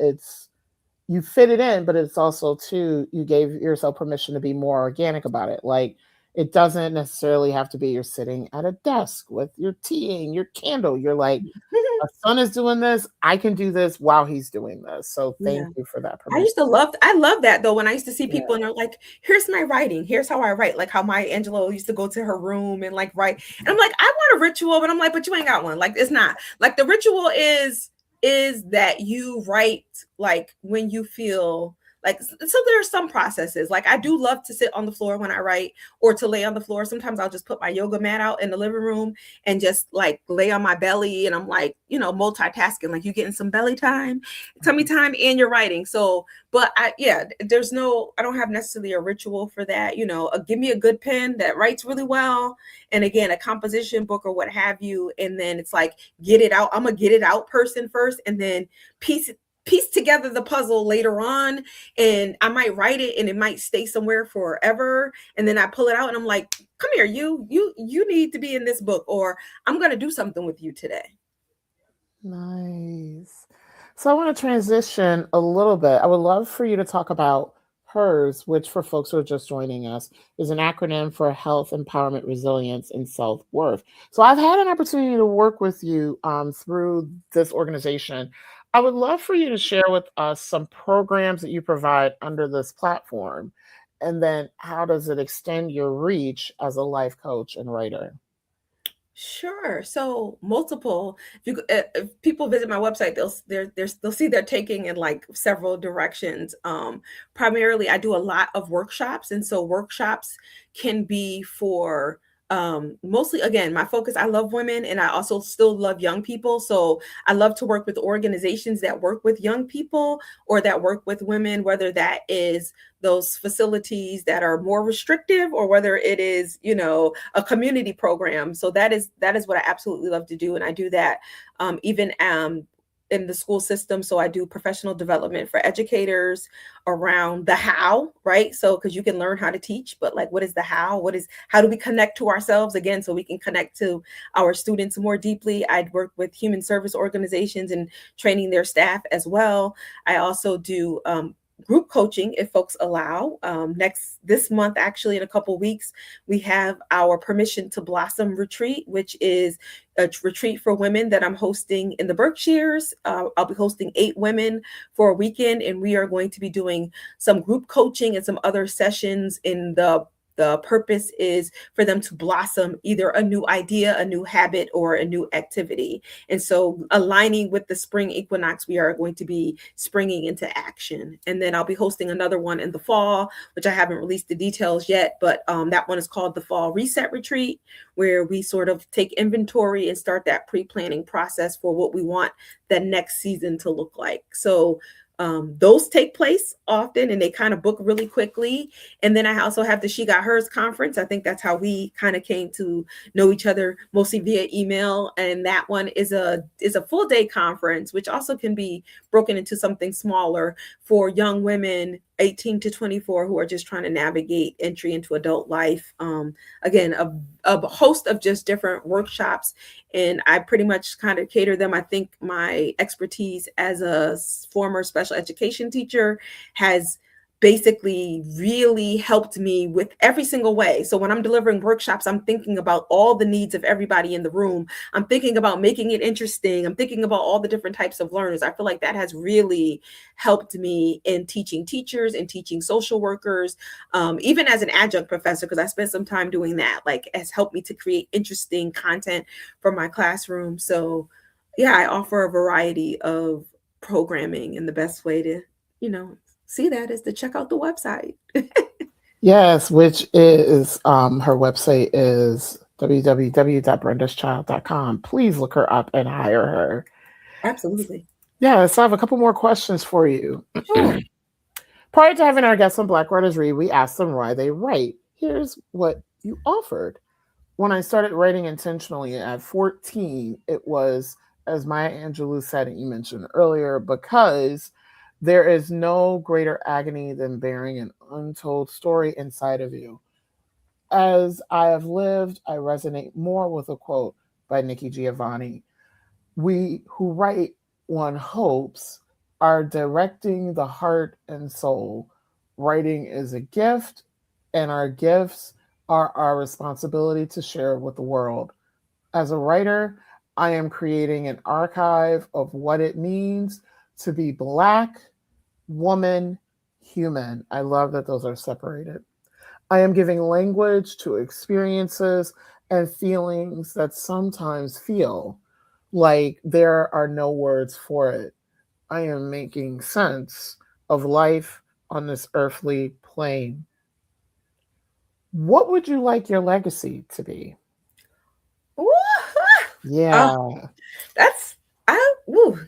you fit it in, but it's also too, you gave yourself permission to be more organic about it. Like, it doesn't necessarily have to be you're sitting at a desk with your tea and your candle. You're like, my son is doing this, I can do this while he's doing this. So thank Yeah. you for that I permission. used to I love that though when I used to see Yeah. people and they're like, here's my writing, here's how I write, like how Maya Angelou used to go to her room and like write. And I'm like, I want a ritual, but I'm like, but you ain't got one. Like it's not. Like the ritual is that you write like when you feel like, so there are some processes. Like I do love to sit on the floor when I write or to lay on the floor. Sometimes I'll just put my yoga mat out in the living room and just like lay on my belly and I'm like, multitasking, like you getting some belly time, tummy time, and you're writing. So, but I don't have necessarily a ritual for that. Give me a good pen that writes really well. And again, a composition book or what have you. And then it's like, get it out. I'm a get it out person first and then piece together the puzzle later on, and I might write it and it might stay somewhere forever, and then I pull it out and I'm like, come here, you need to be in this book, or I'm going to do something with you today. Nice. So I want to transition a little bit. I would love for you to talk about HERS, which for folks who are just joining us is an acronym for Health, Empowerment, Resilience, and Self-Worth. So I've had an opportunity to work with you through this organization. I would love for you to share with us some programs that you provide under this platform, and then how does it extend your reach as a life coach and writer? Sure. So multiple. If people visit my website, they'll see they're taking in like several directions. Primarily, I do a lot of workshops, and so workshops can be for mostly, again, my focus. I love women, and I also still love young people. So I love to work with organizations that work with young people or that work with women, whether that is those facilities that are more restrictive or whether it is a community program. So that is what I absolutely love to do, and I do that even in the school system. So I do professional development for educators around the how, right? So because you can learn how to teach, but like, what is the how do we connect to ourselves again so we can connect to our students more deeply? I'd work with human service organizations and training their staff as well. I also do group coaching if folks allow. This month, actually in a couple weeks, we have our Permission to Blossom retreat, which is a retreat for women that I'm hosting in the Berkshires. I'll be hosting 8 women for a weekend, and we are going to be doing some group coaching and some other sessions. The purpose is for them to blossom either a new idea, a new habit, or a new activity. And so aligning with the spring equinox, we are going to be springing into action. And then I'll be hosting another one in the fall, which I haven't released the details yet, but that one is called the Fall Reset Retreat, where we sort of take inventory and start that pre-planning process for what we want the next season to look like. So those take place often and they kind of book really quickly. And then I also have the She Got Hers conference. I think that's how we kind of came to know each other, mostly via email. And that one is a full day conference, which also can be broken into something smaller for young women 18 to 24 who are just trying to navigate entry into adult life. Again, a host of just different workshops, and I pretty much kind of cater them. I think my expertise as a former special education teacher has basically really helped me with every single way. So when I'm delivering workshops, I'm thinking about all the needs of everybody in the room. I'm thinking about making it interesting. I'm thinking about all the different types of learners. I feel like that has really helped me in teaching teachers and teaching social workers, even as an adjunct professor, because I spent some time doing that, like has helped me to create interesting content for my classroom. So yeah, I offer a variety of programming, and the best way to, see that is to check out the website. Yes, which is her website is www.brendaschild.com. Please look her up and hire her. Absolutely. Yeah, so I have a couple more questions for you. Sure. Prior to having our guests on Black Writers Read, we asked them why they write. Here's what you offered. When I started writing intentionally at 14, it was, as Maya Angelou said, and you mentioned earlier, because there is no greater agony than bearing an untold story inside of you. As I have lived, I resonate more with a quote by Nikki Giovanni. We who write, one hopes, are directing the heart and soul. Writing is a gift, and our gifts are our responsibility to share with the world. As a writer, I am creating an archive of what it means to be Black, woman, human. I love that those are separated. I am giving language to experiences and feelings that sometimes feel like there are no words for it. I am making sense of life on this earthly plane. What would you like your legacy to be? Ooh, oh, Yeah. that's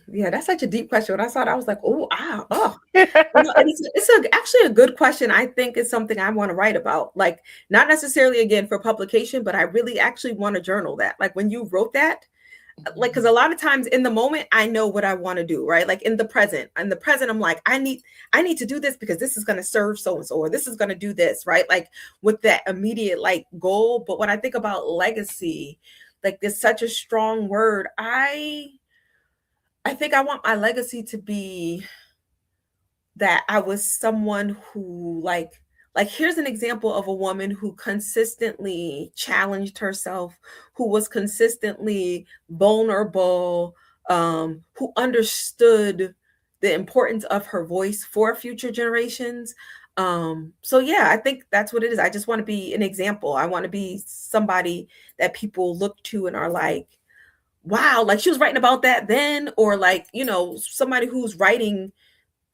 yeah, that's such a deep question. When I saw it, I was like, oh, ah, oh. And actually a good question. I think it's something I want to write about. Like, not necessarily again for publication, but I really actually want to journal that. Like when you wrote that, like, because a lot of times in the moment I know what I want to do, right? Like in the present I'm like, I need to do this because this is going to serve so and so, or this is going to do this, right? Like with that immediate like goal. But when I think about legacy, like there's such a strong word. I think I want my legacy to be that I was someone who like here's an example of a woman who consistently challenged herself, who was consistently vulnerable, who understood the importance of her voice for future generations. So yeah, I think that's what it is. I just want to be an example. I want to be somebody that people look to and are like, wow, like she was writing about that then, or like, somebody who's writing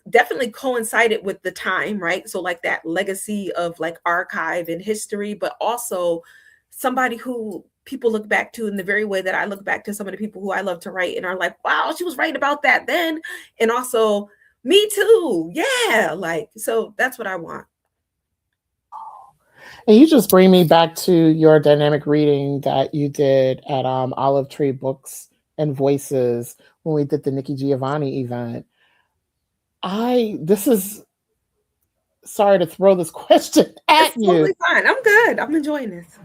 definitely coincided with the time, right? So like that legacy of like archive and history, but also somebody who people look back to in the very way that I look back to some of the people who I love to write and are like, wow, she was writing about that then. And also me too. Yeah. Like, so that's what I want. And you just bring me back to your dynamic reading that you did at Olive Tree Books and Voices when we did the Nikki Giovanni event. This is sorry to throw this question It's at you, totally fine. I'm good. I'm enjoying this.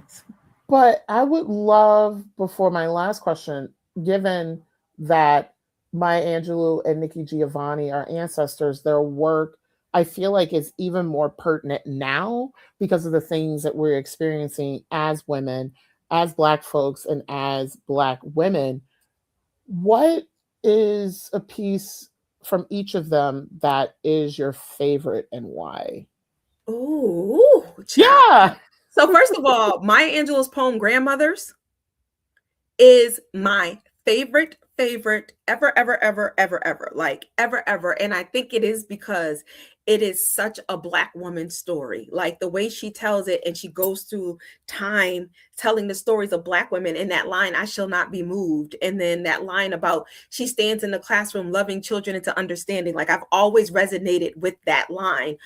but I would love, before my last question, given that Maya Angelou and Nikki Giovanni are ancestors, their work I feel like is even more pertinent now because of the things that we're experiencing as women, as Black folks, and as Black women. What is a piece from each of them that is your favorite and why? Oh, child. Yeah. So first of all, Maya Angelou's poem Grandmothers is my favorite ever, ever, ever, ever, ever, like ever, ever. And I think it is because it is such a Black woman story. Like the way she tells it, and she goes through time telling the stories of Black women. In that line, I shall not be moved. And then that line about she stands in the classroom loving children into understanding. Like I've always resonated with that line.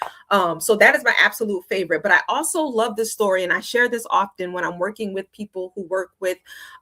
So that is my absolute favorite. But I also love this story, and I share this often when I'm working with people who work with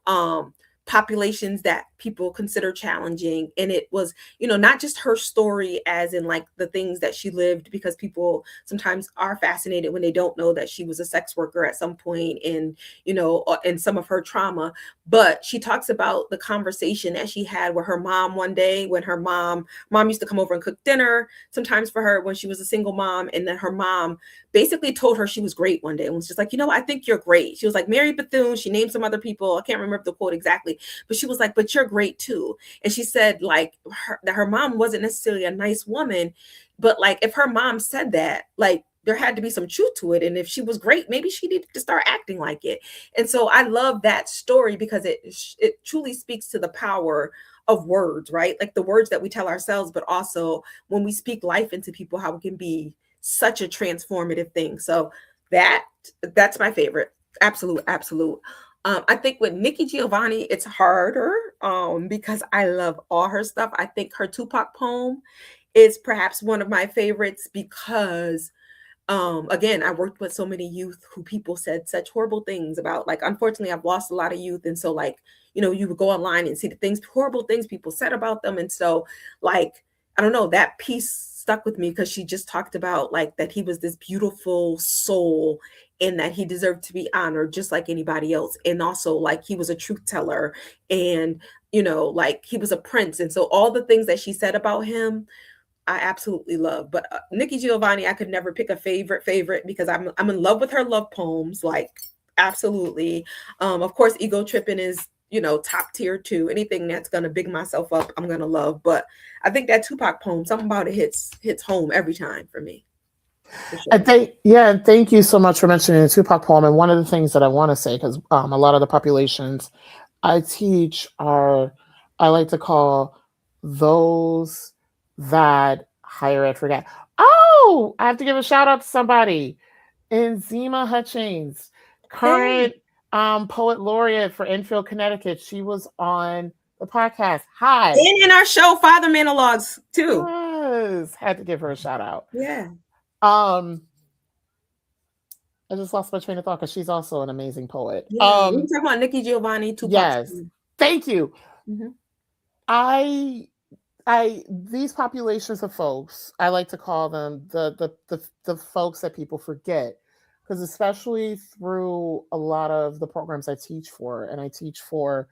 um, populations that people consider challenging. And it was, not just her story as in like the things that she lived, because people sometimes are fascinated when they don't know that she was a sex worker at some point and, and some of her trauma. But she talks about the conversation that she had with her mom one day when her mom used to come over and cook dinner sometimes for her when she was a single mom. And then her mom basically told her she was great one day and was just like, I think you're great. She was like, Mary Bethune. She named some other people. I can't remember the quote exactly, but she was like, but you're great too. And she said like that her mom wasn't necessarily a nice woman, but like if her mom said that, like there had to be some truth to it. And if she was great, maybe she needed to start acting like it. And so I love that story because it truly speaks to the power of words, right? Like the words that we tell ourselves, but also when we speak life into people, how it can be such a transformative thing. So that's my favorite. Absolute, absolute. I think with Nikki Giovanni, it's harder because I love all her stuff. I think her Tupac poem is perhaps one of my favorites because again, I worked with so many youth who people said such horrible things about. Like unfortunately I've lost a lot of youth, and so like you would go online and see the horrible things people said about them. And so like I don't know, that piece stuck with me because she just talked about like that he was this beautiful soul and that he deserved to be honored just like anybody else, and also like he was a truth teller, and like he was a prince. And so all the things that she said about him I absolutely love. But Nikki Giovanni, I could never pick a favorite because I'm in love with her love poems, like absolutely. Of course, Ego Tripping is top tier too. Anything that's gonna big myself up, I'm gonna love. But I think that Tupac poem, something about it hits home every time for me, for And sure. thank you so much for mentioning the Tupac poem. And one of the things that I want to say, because a lot of the populations I teach are, I like to call those that higher ed forget. Oh, I have to give a shout out to somebody. Enzima Hutchings, Hey, current poet laureate for Enfield, Connecticut. She was on the podcast. Hi. and in our show, Father Monologues too. Yes. Had to give her a shout out. Yeah, Um, I just lost my train of thought because she's also an amazing poet. yeah. We were talking about Nikki Giovanni, Tupac. Yes. Thank you. Mm-hmm. I these populations of folks, I like to call them the folks that people forget. Because especially through a lot of the programs I teach for, and I teach for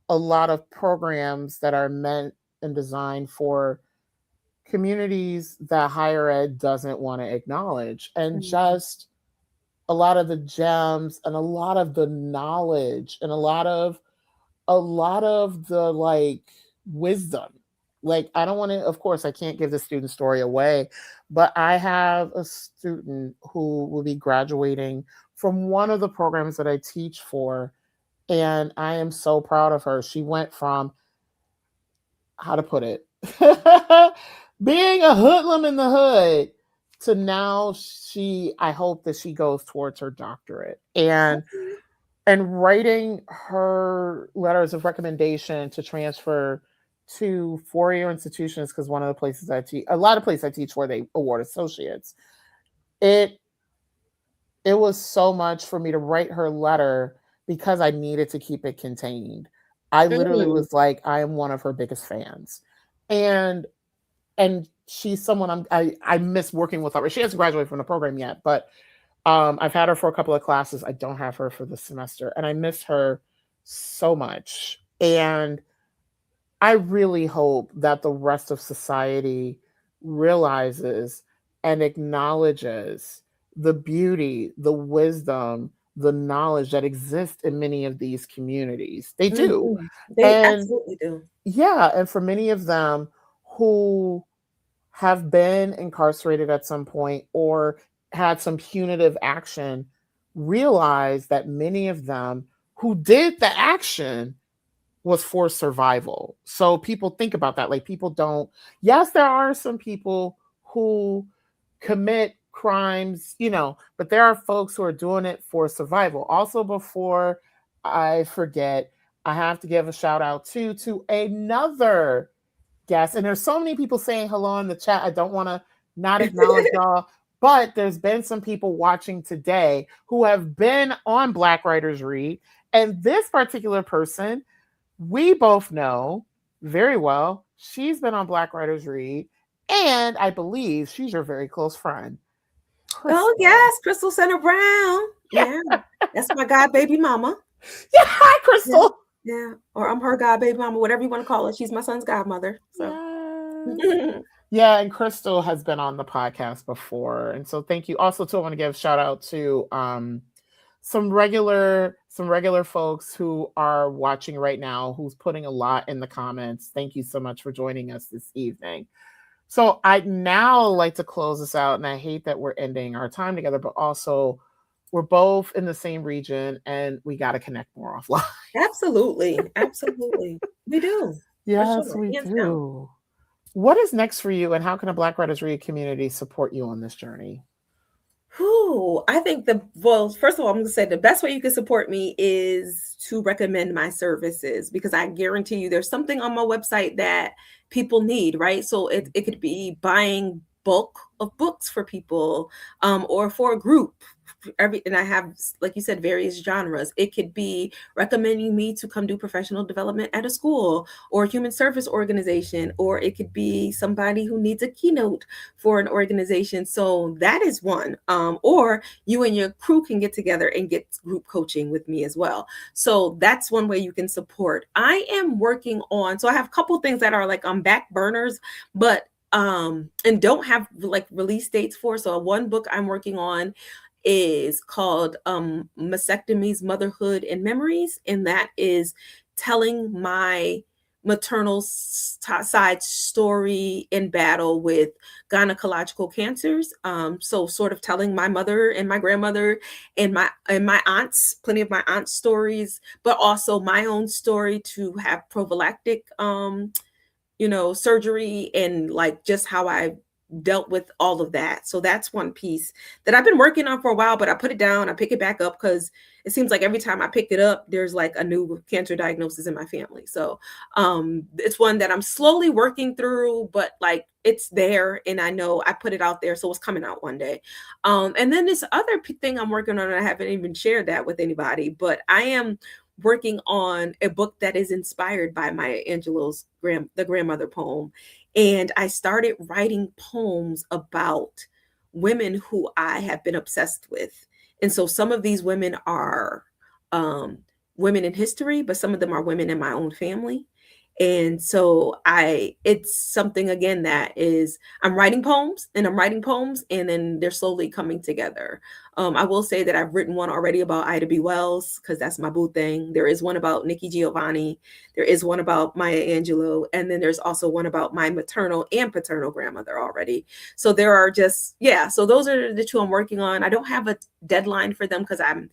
a lot of programs that are meant and designed for communities that higher ed doesn't want to acknowledge. And Mm-hmm. just a lot of the gems and a lot of the knowledge and a lot of the like wisdom. Like, I don't want to, of course I can't give the student story away, but I have a student who will be graduating from one of the programs that I teach for, and I am so proud of her. She went from, how to put it, being a hoodlum in the hood to now I hope that she goes towards her doctorate and writing her letters of recommendation to transfer to four-year institutions, because one of the places I teach, a lot of places I teach where they award associates. It it was so much for me to write her letter because I needed to keep it contained. I literally Mm. was like, I am one of her biggest fans, and she's someone I miss working with her. She hasn't graduated from the program yet, but I've had her for a couple of classes. I don't have her for the semester, and I miss her so much. And I really hope that the rest of society realizes and acknowledges the beauty, the wisdom, the knowledge that exists in many of these communities. They do. Mhm. They And absolutely do. yeah, and for many of them who have been incarcerated at some point or had some punitive action, realize that many of them who did the action was for survival. So people think about that. Like, people don't, yes, there are some people who commit crimes, but there are folks who are doing it for survival. Also, before I forget, I have to give a shout out to another guest. And there's so many people saying hello in the chat. I don't want to not acknowledge y'all. But there's been some people watching today who have been on Black Writers Read. And this particular person, we both know very well. She's been on Black Writers Read, and I believe she's your very close friend, Oh Crystal. yes, Crystal Center Brown. Yeah, Yeah, that's my god baby mama. yeah, hi, Yeah, Crystal. yeah. Or I'm her god baby mama, whatever you want to call it. She's my son's godmother. So. Yes. Yeah, and Crystal has been on the podcast before, and so thank you. Also, too, I want to give a shout out to some regular folks who are watching right now, who's putting a lot in the comments. Thank you so much for joining us this evening. So I'd now like to close this out, and I hate that we're ending our time together, but also we're both in the same region, and we got to connect more offline. Absolutely, absolutely. We do, for Yes, sure, we hands down. do. What is next for you, and how can a Black Writers Read community support you on this journey? Whew, I think well, first of all, I'm going to say the best way you can support me is to recommend my services, because I guarantee you there's something on my website that people need, right? So it could be buying bulk of books for people, or for a group. And I have, like you said, various genres. It could be recommending me to come do professional development at a school or a human service organization, or it could be somebody who needs a keynote for an organization. So that is one. Or you and your crew can get together and get group coaching with me as well. So that's one way you can support. I am working on, so I have a couple things that are like on back burners, but and don't have like release dates for. So one book I'm working on is called Mastectomies, Motherhood, and Memories. And that is telling my maternal side story in battle with gynecological cancers. So sort of telling my mother and my grandmother and my aunts, plenty of my aunts' stories, but also my own story to have prophylactic surgery and like just how I dealt with all of that. So that's one piece that I've been working on for a while, but I put it down, I pick it back up because it seems like every time I picked it up, there's like a new cancer diagnosis in my family. So it's one that I'm slowly working through, but like it's there and I know I put it out there. So it's coming out one day. And then this other thing I'm working on, and I haven't even shared that with anybody, but I am working on a book that is inspired by Maya Angelou's the grandmother poem. And I started writing poems about women who I have been obsessed with. And so some of these women are um, women in history, but some of them are women in my own family. And so it's something again that is, I'm writing poems and I'm writing poems and then they're slowly coming together. I will say that I've written one already about Ida B. Wells because that's my boo thing. There is one about Nikki Giovanni. There is one about Maya Angelou. And then there's also one about my maternal and paternal grandmother already. So there are just, yeah. So those are the two I'm working on. I don't have a deadline for them because I'm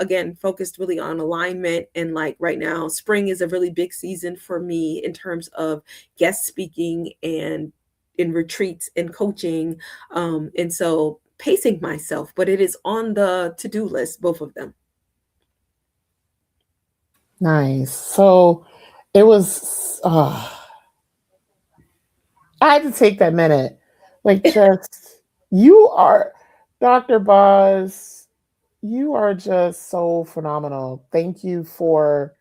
again focused really on alignment, and like right now spring is a really big season for me in terms of guest speaking and in retreats and coaching, and so pacing myself, but it is on the to-do list, both of them. Nice. So it was I had to take that minute. Like just you are Dr. Boz, you are just so phenomenal. Thank you for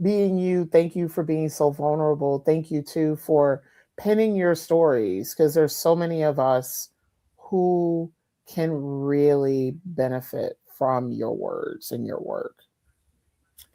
being you. Thank you for being so vulnerable. Thank you too for penning your stories because there's so many of us who can really benefit from your words and your work.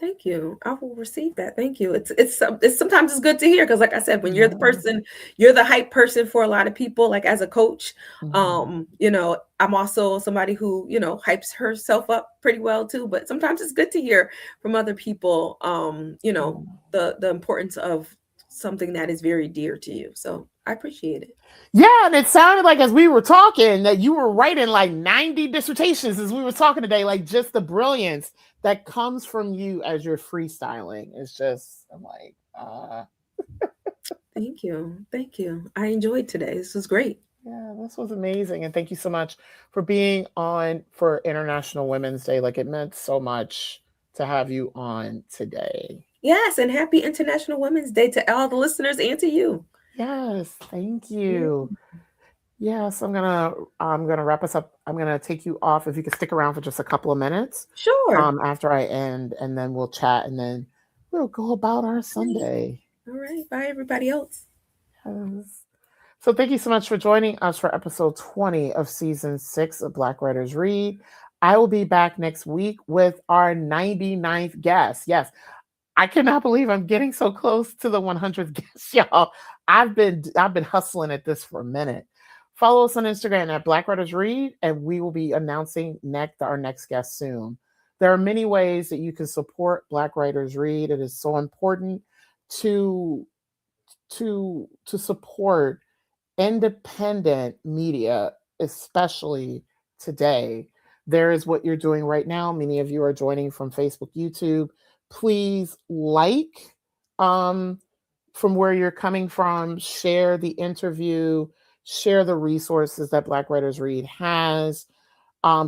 Thank you. I will receive that. Thank you. It's sometimes it's good to hear because, like I said, when you're the Yeah. person, you're the hype person for a lot of people. Like as a coach, Mhm. I'm also somebody who hypes herself up pretty well too. But sometimes it's good to hear from other people. Mhm. The importance of something that is very dear to you. So I appreciate it. Yeah, and it sounded like as we were talking that you were writing like 90 dissertations as we were talking today, like just the brilliance that comes from you as you're freestyling. It's just, I'm like, Thank you. Thank you. I enjoyed today. This was great. yeah, this was amazing. And thank you so much for being on for International Women's Day. Like it meant so much to have you on today. Yes, and happy International Women's Day to all the listeners and to you. Yes, thank Yeah. you. Yes, I'm gonna wrap us up. I'm gonna take you off if you could stick around for just a couple of minutes Sure. after I end, and then we'll chat, and then we'll go about our Okay. Sunday. All right. Bye, everybody else. Yes. So thank you so much for joining us for episode 20 of season 6 of Black Writers Read. I will be back next week with our 99th guest. Yes, I cannot believe I'm getting so close to the 100th guest, y'all. I've been hustling at this for a minute. Follow us on Instagram at Black Writers Read, and we will be announcing our next guest soon. There are many ways that you can support Black Writers Read. It is so important to to support independent media, especially today. There is what you're doing right now. Many of you are joining from Facebook, YouTube. Please um, from where you're coming from, share the interview, share the resources that Black Writers Read has.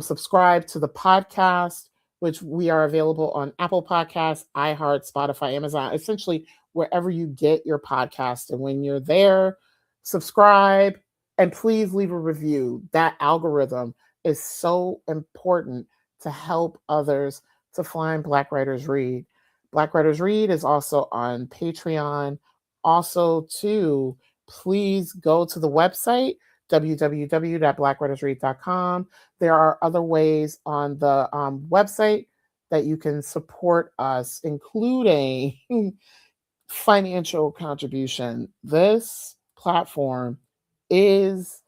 Subscribe to the podcast, which we are available on Apple Podcasts, iHeart, Spotify, Amazon, essentially wherever you get your podcast. And when you're there, subscribe and please leave a review. That algorithm is so important to help others to find Black Writers Read. Black Writers Read is also on Patreon. Also, too, please go to the website www.blackwritersread.com. There are other ways on the website that you can support us, including financial contribution. This platform is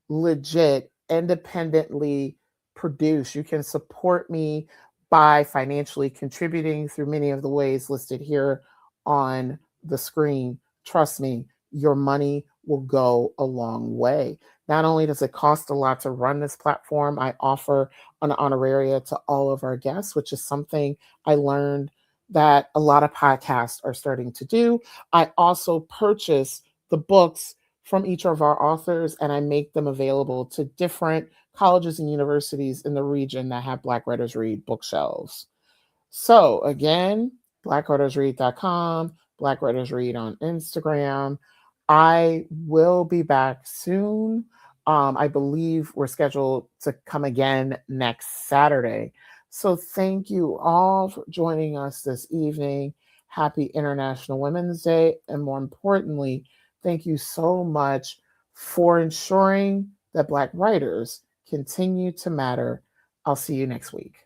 legit, independently produced. You can support me by financially contributing through many of the ways listed here on the screen. Trust me, your money will go a long way. Not only does it cost a lot to run this platform, I offer an honoraria to all of our guests, which is something I learned that a lot of podcasts are starting to do. I also purchase the books from each of our authors and I make them available to different colleges and universities in the region that have Black Writers Read bookshelves. So again, blackwritersread.com, Black Writers Read on Instagram. I will be back soon. I believe we're scheduled to come again next Saturday. So thank you all for joining us this evening. Happy International Women's Day. And more importantly, thank you so much for ensuring that Black writers continue to matter. I'll see you next week.